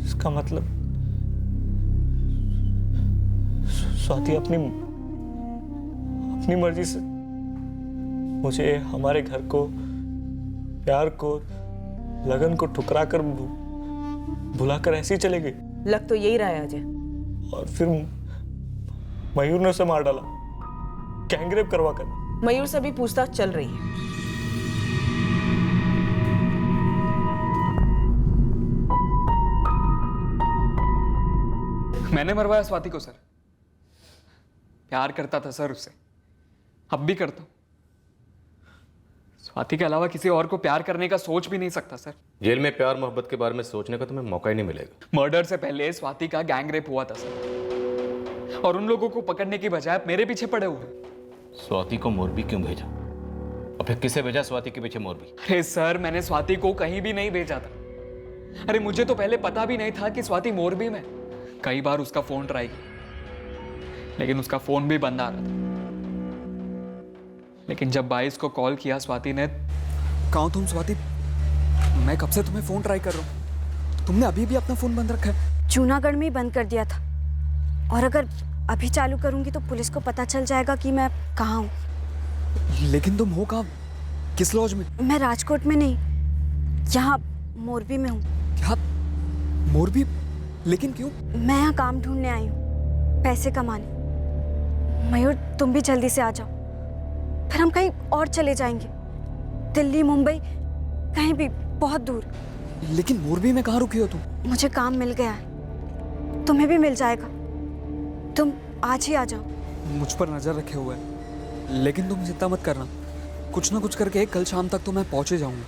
इसका मतलब स्वाति अपनी मर्जी से मुझे, हमारे घर को, प्यार को, लगन को ठुकरा कर, भुलाकर ऐसे ही चले गई। लग तो यही रहा है अजय। और फिर मयूर ने उसे मार डाला, गैंगरेप करवा कर। मयूर से भी पूछताछ चल रही है। मैंने मरवाया स्वाति को सर। प्यार करता था सर उससे, अब भी करता हूं। स्वाति के अलावा किसी और को प्यार करने का सोच भी नहीं सकता सर। जेल में प्यार मोहब्बत के बारे में सोचने का तुम्हें मौका ही नहीं मिलेगा। मर्डर से पहले स्वाति का गैंग रेप हुआ था सर, और उन लोगों को पकड़ने की बजाय मेरे पीछे पड़े हुए। स्वाति को मोरबी क्यों भेजा, और फिर किसे भेजा स्वाति के पीछे मोरबी? अरे सर, मैंने स्वाति को कहीं भी नहीं भेजा था। अरे मुझे तो पहले पता भी नहीं था कि स्वाति मोरबी में। कई बार उसका फोन ट्राई किया, लेकिन उसका फोन भी बंद आ रहा था। लेकिन जब 22 को कॉल किया स्वाति ने, कहाँ तुम स्वाति, मैं कब से तुम्हें फोन ट्राई कर रहा हूँ, तुमने अभी भी अपना फोन बंद रखा है? जूनागढ़ में ही बंद कर दिया था, और अगर अभी चालू करूंगी तो पुलिस को पता चल जाएगा कि मैं कहाँ हूँ। लेकिन तुम हो कहाँ, किस लॉज में? मैं राजकोट में नहीं, यहाँ मोरबी में हूँ। क्या मोरबी? लेकिन क्यों? मैं यहाँ काम ढूंढने आई हूँ, पैसे कमाने। मयूर, तुम भी जल्दी से आ जाओ, फिर हम कहीं और चले जाएंगे, दिल्ली, मुंबई, कहीं भी, बहुत दूर। लेकिन मोरबी में कहाँ रुकी हो तुम? मुझे काम मिल गया है, तुम्हें भी मिल जाएगा, तुम आज ही आ जाओ। मुझ पर नजर रखे हुए है, लेकिन तुम चिंता मत करना, कुछ ना कुछ करके कल शाम तक तो मैं पहुंचे जाऊंगा।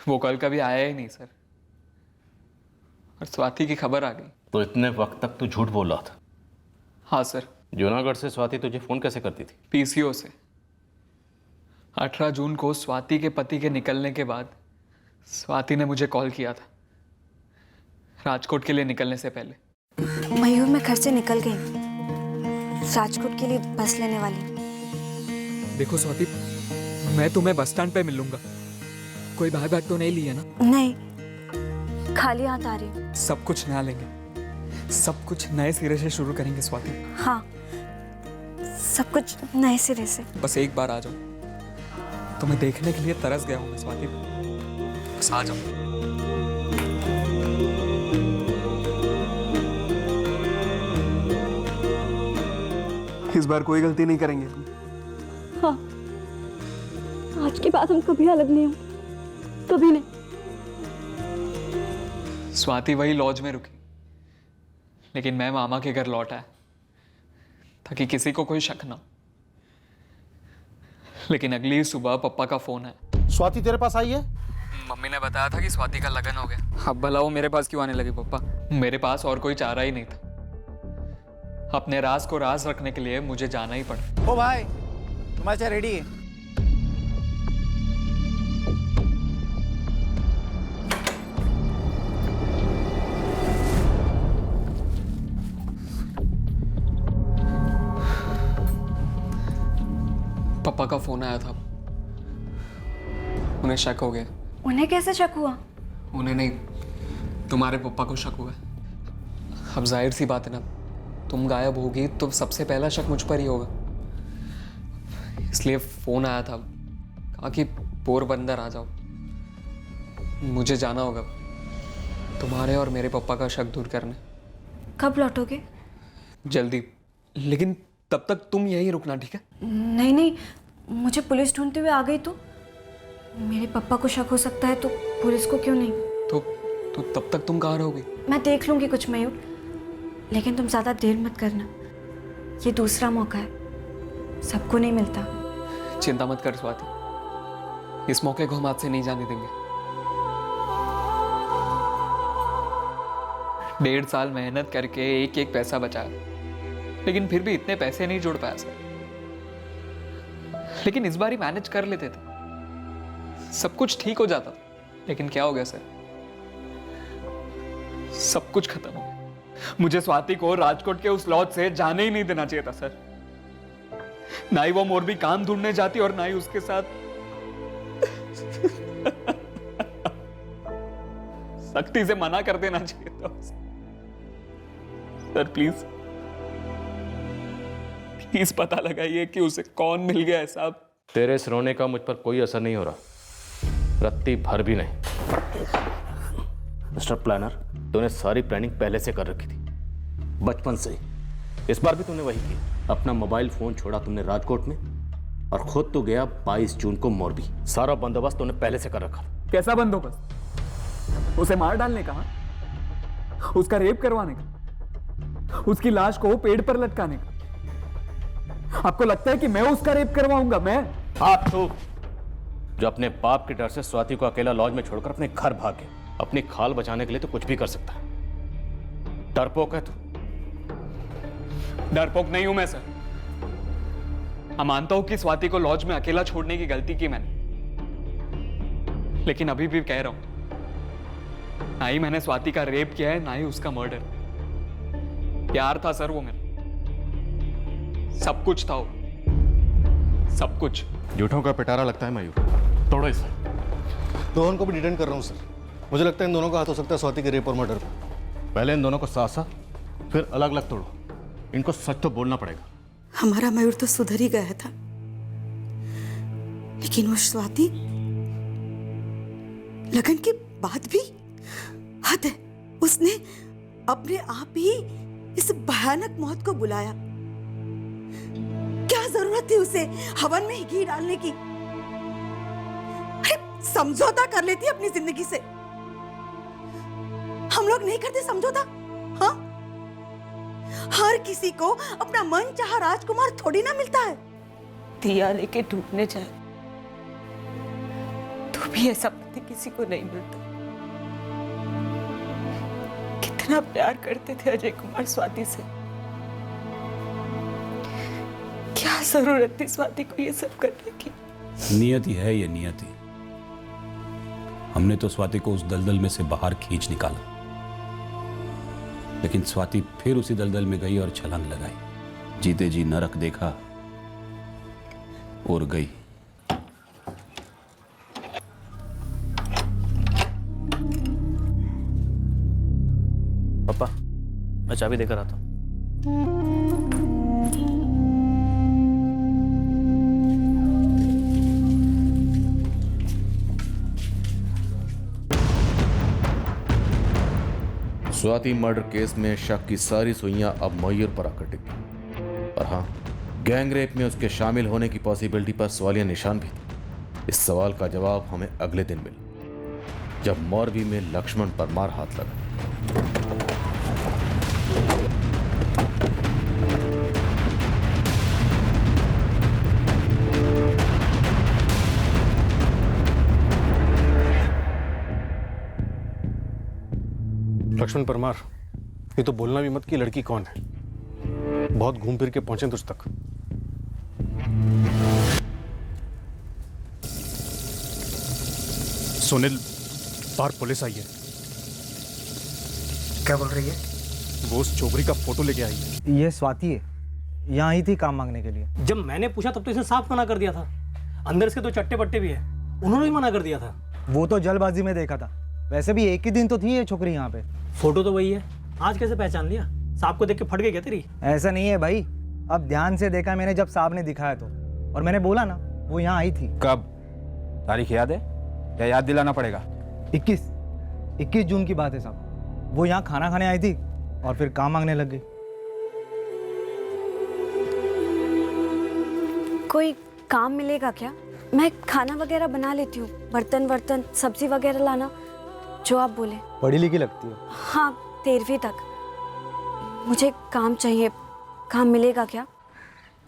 वो कल कभी आया ही नहीं सर, और स्वाति की खबर आ गई। तो इतने वक्त तक तू झूठ बोल रहा था? हाँ सर। जूनागढ़ से स्वाति तुझे फोन कैसे करती थी? पीसीओ से। 18 जून को स्वाति के पति के निकलने के बाद स्वाति ने मुझे कॉल किया था, राजकोट के लिए निकलने से पहले। मयूर, मैं घर से निकल गई, राजकोट के लिए बस लेने वाली। देखो स्वाति, मैं तुम्हें बस स्टैंड पे मिलूंगा, कोई बैग तो नहीं लिया ना? नहीं, खाली हाथ आ रही हूँ। सब कुछ नया लेंगे, सब कुछ नए सिरे से शुरू करेंगे स्वाति। हाँ, सब कुछ नए सिरे से। बस एक बार आ जाओ, तुम्हें देखने के लिए तरस गया हूँ मैं स्वाति, बस आ जाओ। इस बार कोई गलती नहीं करेंगे। हाँ, आज के बाद हम कभी अलग नहीं होंगे, कभी नहीं। स्वाति वही लॉज में रुकी, लेकिन मैं मामा के घर लौट आया ताकि किसी को कोई शक ना हो। लेकिन अगली सुबह पप्पा का फोन है। स्वाति तेरे पास आई है? मम्मी ने बताया था कि स्वाति का लगन हो गया। अब भला वो मेरे पास क्यों आने लगी पप्पा? मेरे पास और कोई चारा ही नहीं था। अपने राज को राज रखने के लिए मुझे जाना ही पड़ा। ओ भाई, तुम्हारा चाय रेडी है। पापा का फोन आया था, उन्हें शक हो गया। उन्हें कैसे शक हुआ? उन्हें नहीं, तुम्हारे पापा को शक हुआ। अब जाहिर सी बात है ना, तुम गायब होगी तो सबसे पहला शक मुझ पर ही होगा। इसलिए फोन आया था, कहा कि पोरबंदर आ जाओ, मुझे जाना होगा तुम्हारे और मेरे पापा का शक दूर करने। कब लौटोगे? जल्दी, लेकिन तब तक तुम यहीं रुकना, ठीक है? नहीं नहीं, मुझे पुलिस ढूंढते हुए आ गई तो मेरे पापा को शक हो सकता है, तो पुलिस को क्यों नहीं? तो तब तक तुम कहाँ रहोगी? मैं देख लूंगी कुछ मयूर, लेकिन तुम ज्यादा देर मत करना। ये दूसरा मौका है, सबको नहीं मिलता। चिंता मत कर स्वाति, इस मौके को हम हाथ से नहीं जाने देंगे। 1.5 साल मेहनत करके एक एक पैसा बचाया, लेकिन फिर भी इतने पैसे नहीं जोड़ पाया सर। लेकिन इस बार ही मैनेज कर लेते थे, सब कुछ ठीक हो जाता। लेकिन क्या हो गया सर, सब कुछ खत्म हो गया। मुझे स्वाति को राजकोट के उस लॉज से जाने ही नहीं देना चाहिए था सर। ना ही वो मोरबी काम ढूंढने जाती और ना ही उसके साथ सख्ती से मना कर देना चाहिए था उसे। सर प्लीज पता लगाइए कि उसे कौन मिल गया है साहब। तेरे इस रोने का मुझ पर कोई असर नहीं हो रहा, रत्ती भर भी नहीं। मिस्टर प्लानर, तूने सारी प्लानिंग पहले से कर रखी थी, बचपन से ही। इस बार भी तूने वही किया। अपना मोबाइल फोन छोड़ा तुमने राजकोट में और खुद तो गया 22 जून को मोरबी। सारा बंदोबस्त तूने पहले से कर रखा। कैसा बंदोबस्त? उसे मार डालने का, उसका रेप करवाने का, उसकी लाश को पेड़ पर लटकाने का। आपको लगता है कि मैं उसका रेप करवाऊंगा? मैं? आप तो जो अपने बाप के डर से स्वाति को अकेला लॉज में छोड़कर अपने घर भाग गए। अपनी खाल बचाने के लिए तो कुछ भी कर सकता है। डरपोक है तू। डरपोक नहीं हूं मैं सर। मैं मानता हूं कि स्वाति को लॉज में अकेला छोड़ने की गलती की मैंने, लेकिन अभी भी कह रहा हूं, ना ही मैंने स्वाति का रेप किया है, ना ही उसका मर्डर। प्यार था सर वो मेरा, सब कुछ था वो, सब कुछ। झूठों का पिटारा लगता है मयूर। तोड़ो इसे। दोनों को भी डिटेन कर रहा हूँ सर। मुझे लगता है इन दोनों का हाथ हो सकता है स्वाति के रेप और मर्डर पर। पहले इन दोनों को साथ साथ, फिर अलग अलग तोड़ो। इनको सच तो बोलना पड़ेगा। हमारा मयूर तो सुधर ही गया था, लेकिन वो स्वाति, लगन के बाद भी हद है। उसने अपने आप ही इस भयानक मौत को बुलाया। क्या जरूरत थी उसे हवन में घी डालने की? अरे समझौता कर लेती अपनी जिंदगी से। हम लोग नहीं करते समझौता? हाँ, हर किसी को अपना मन चाहा राजकुमार थोड़ी ना मिलता है। दिया लेके ढूंढने जाए तो भी ऐसा पति किसी को नहीं मिलता। कितना प्यार करते थे अजय कुमार स्वाति से। क्या जरूरत थी स्वाति को ये सब करने की? नियति है ये, नियति। हमने तो स्वाति को उस दलदल में से बाहर खींच निकाला, लेकिन स्वाति फिर उसी दलदल में गई और छलांग लगाई। जीते जी नरक देखा और गई। पापा, मैं चाबी देकर आता हूँ। स्वाति मर्डर केस में शक की सारी सुइयां अब मयूर पर आकर टिकी। पर हाँ, गैंग रेप में उसके शामिल होने की पॉसिबिलिटी पर सवालिया निशान भी थे। इस सवाल का जवाब हमें अगले दिन मिला, जब मोरबी में लक्ष्मण परमार हाथ लगा। लक्ष्मण परमार, ये तो बोलना भी मत कि लड़की कौन है। बहुत घूम फिर के पहुंचे तुझ तक। सुनील, बाहर पुलिस आई है। क्या बोल रही है? वो उस चोबरी का फोटो लेके आई है। ये स्वाति है, यहाँ आई थी काम मांगने के लिए। जब मैंने पूछा तब तो इसने साफ मना कर दिया था। अंदर इसके 2 चट्टे पट्टे भी है, उन्होंने भी मना कर दिया था। वो तो जल्दबाजी में देखा था, वैसे भी एक ही दिन तो थी ये छोकरी यहाँ पे। फोटो तो वही है, आज कैसे पहचान लिया? साहब को देख के फट गई क्या तेरी? ऐसा नहीं है भाई, अब ध्यान से देखा मैंने जब साहब ने दिखाया तो, और मैंने बोला ना वो यहाँ आई थी। कब? तारीख याद है या याद दिलाना पड़ेगा? 21 जून की बात है साहब। वो यहाँ खाना खाने आई थी और फिर काम मांगने लग गई। कोई काम मिलेगा क्या? मैं खाना वगैरह बना लेती हूँ, बर्तन वर्तन सब्जी वगैरह लाना, जो आप बोले। पढ़ी लिखी लगती है। हाँ, 13वीं तक। मुझे काम चाहिए, काम मिलेगा क्या?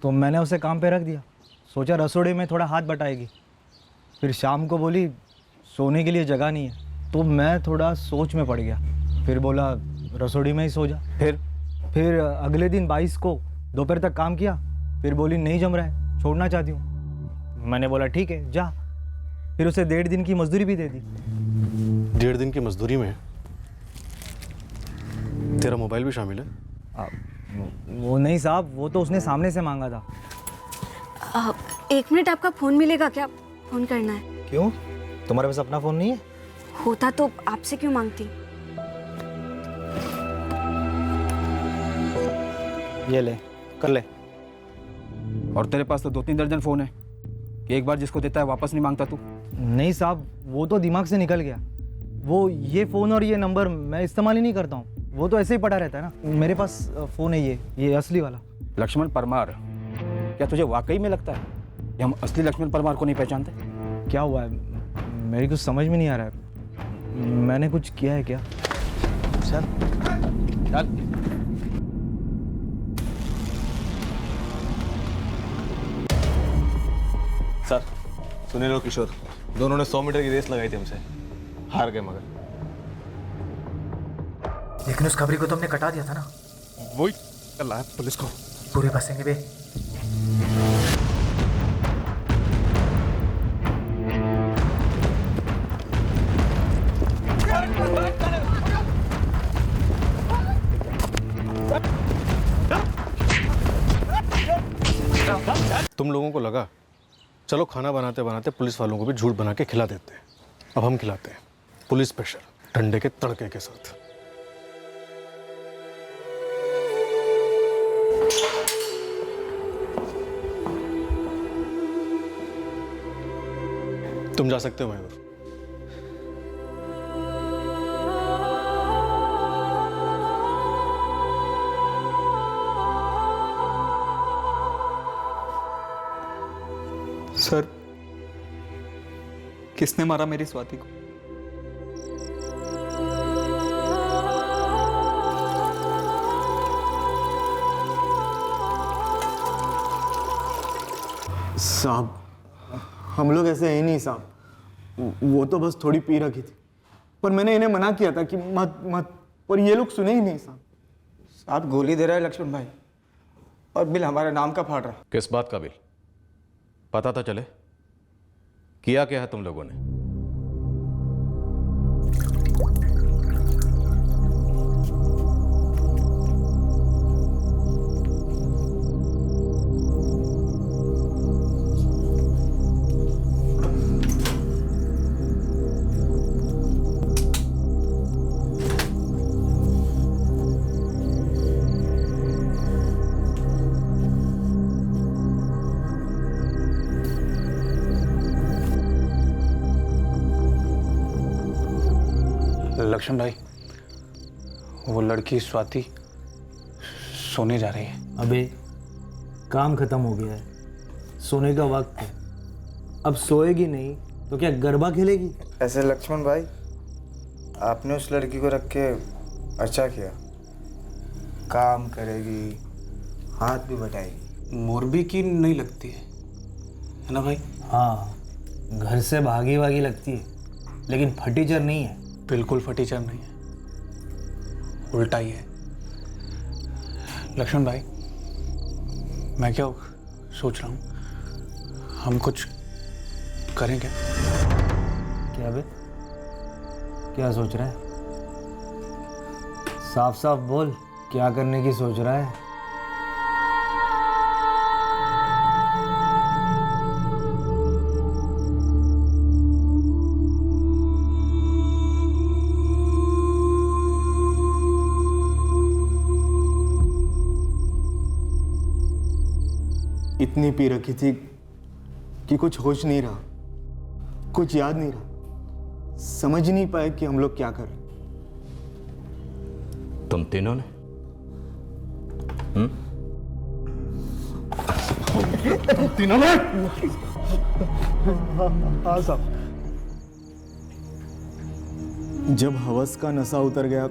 तो मैंने उसे काम पे रख दिया, सोचा रसोड़े में थोड़ा हाथ बटाएगी। फिर शाम को बोली सोने के लिए जगह नहीं है, तो मैं थोड़ा सोच में पड़ गया। फिर बोला रसोड़ी में ही सो जा। फिर अगले दिन 22 को दोपहर तक काम किया, फिर बोली नहीं जम रहा है, छोड़ना चाहती हूँ। मैंने बोला ठीक है जा। फिर उसे 1.5 दिन की मजदूरी भी दे दी। 1.5 दिन की मजदूरी में तेरा मोबाइल भी शामिल है? वो नहीं साहब, वो तो उसने सामने से मांगा था। 1 मिनट, आपका फ़ोन मिलेगा क्या? फ़ोन करना है। क्यों, तुम्हारे पास अपना फ़ोन नहीं है? होता तो आपसे क्यों मांगती? ये ले, कर ले। और तेरे पास तो 2-3 दर्जन फ़ोन है कि एक बार जिसको देता है वापस नहीं मांगता तू? नहीं साहब, वो तो दिमाग से निकल गया। वो ये फ़ोन और ये नंबर मैं इस्तेमाल ही नहीं करता हूँ, वो तो ऐसे ही पड़ा रहता है ना। मेरे पास फ़ोन है ये असली वाला। लक्ष्मण परमार, क्या तुझे वाकई में लगता है कि हम असली लक्ष्मण परमार को नहीं पहचानते? क्या हुआ है, मेरी कुछ समझ में नहीं आ रहा है। मैंने कुछ किया है क्या? चल चल। सर, सुनील और किशोर दोनों ने 100 मीटर की रेस लगाई थी हमसे, हार गए। मगर लेकिन उस खबरी को तुमने कटा दिया था ना। वही कल आया पुलिस को। पूरे बसेंगे बे। तुम लोगों को लगा चलो खाना बनाते बनाते पुलिस वालों को भी झूठ बना के खिला देते हैं। अब हम खिलाते हैं, पुलिस स्पेशल, ठंडे के तड़के के साथ। तुम जा सकते हो मयूर। सर, किसने मारा मेरी स्वाति को? साहब, हम लोग ऐसे हैं नहीं साहब। वो तो बस थोड़ी पी रखी थी, पर मैंने इन्हें मना किया था कि मत मत, पर ये लोग सुने ही नहीं साहब। साहब गोली दे रहा है लक्ष्मण भाई, और बिल हमारे नाम का फाड़ रहा। किस बात का बिल? पता तो चले, किया क्या है तुम लोगों ने? लक्ष्मण भाई, वो लड़की स्वाति सोने जा रही है। अबे काम खत्म हो गया है, सोने का वक्त है। अब सोएगी नहीं तो क्या गरबा खेलेगी? ऐसे लक्ष्मण भाई, आपने उस लड़की को रख के अच्छा किया। काम करेगी, हाथ भी बटाएगी। मोरबी की नहीं लगती है ना भाई? हाँ, घर से भागी भागी लगती है, लेकिन फटीचर नहीं है। बिल्कुल फटीचर नहीं है, उल्टा ही है। लक्ष्मण भाई, मैं क्या सोच रहा हूँ, हम कुछ करें क्या? क्या बे, क्या सोच रहा है? साफ साफ बोल, क्या करने की सोच रहा है? इतनी पी रखी थी कि कुछ होश नहीं रहा, कुछ याद नहीं रहा, समझ नहीं पाए कि हम लोग क्या कर रहे। तुम तीनों ने? तीनों ने? हाँ साहब। जब हवस का नशा उतर गया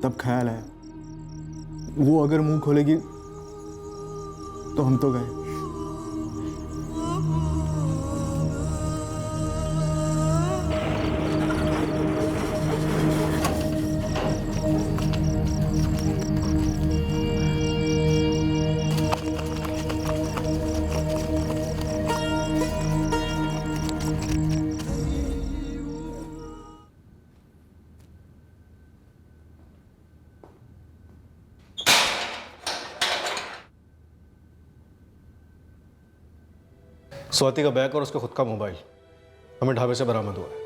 तब ख्याल आया, वो अगर मुंह खोलेगी तो हम तो गए। स्वाति का बैग और उसका खुद का मोबाइल हमें ढाबे से बरामद हुआ है।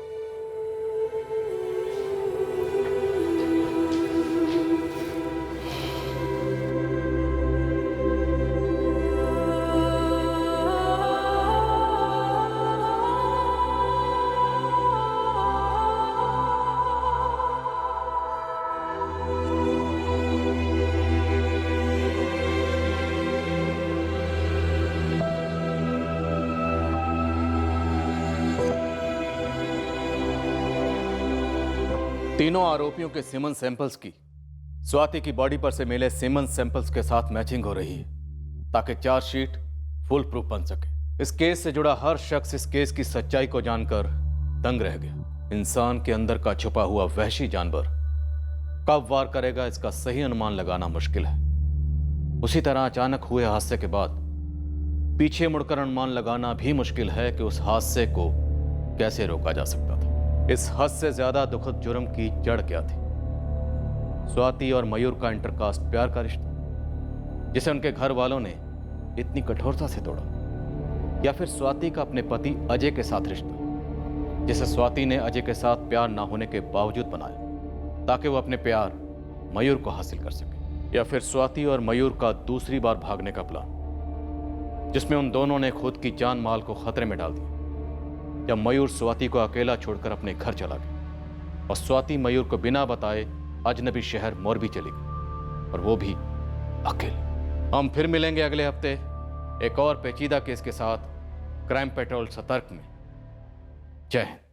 तीनों आरोपियों के सीमन सैंपल्स की स्वाति की बॉडी पर से मिले सीमन सैंपल्स के साथ मैचिंग हो रही है ताकि चार्जशीट फुल प्रूफ बन सके। इस केस से जुड़ा हर शख्स इस केस की सच्चाई को जानकर दंग रह गया। इंसान के अंदर का छुपा हुआ वहशी जानवर कब वार करेगा, इसका सही अनुमान लगाना मुश्किल है। उसी तरह अचानक हुए हादसे के बाद पीछे मुड़कर अनुमान लगाना भी मुश्किल है कि उस हादसे को कैसे रोका जा सकता था। इस हद से ज्यादा दुखद जुर्म की जड़ क्या थी? स्वाति और मयूर का इंटरकास्ट प्यार का रिश्ता जिसे उनके घर वालों ने इतनी कठोरता से तोड़ा, या फिर स्वाति का अपने पति अजय के साथ रिश्ता जिसे स्वाति ने अजय के साथ प्यार ना होने के बावजूद बनाया ताकि वो अपने प्यार मयूर को हासिल कर सके, या फिर स्वाति और मयूर का दूसरी बार भागने का प्लान जिसमें उन दोनों ने खुद की जान माल को खतरे में डाल दिया जब मयूर स्वाति को अकेला छोड़कर अपने घर चला गया और स्वाति मयूर को बिना बताए अजनबी शहर मोरबी चली गई, और वो भी अकेले। हम फिर मिलेंगे अगले हफ्ते एक और पेचीदा केस के साथ क्राइम पेट्रोल सतर्क में। जय हिंद।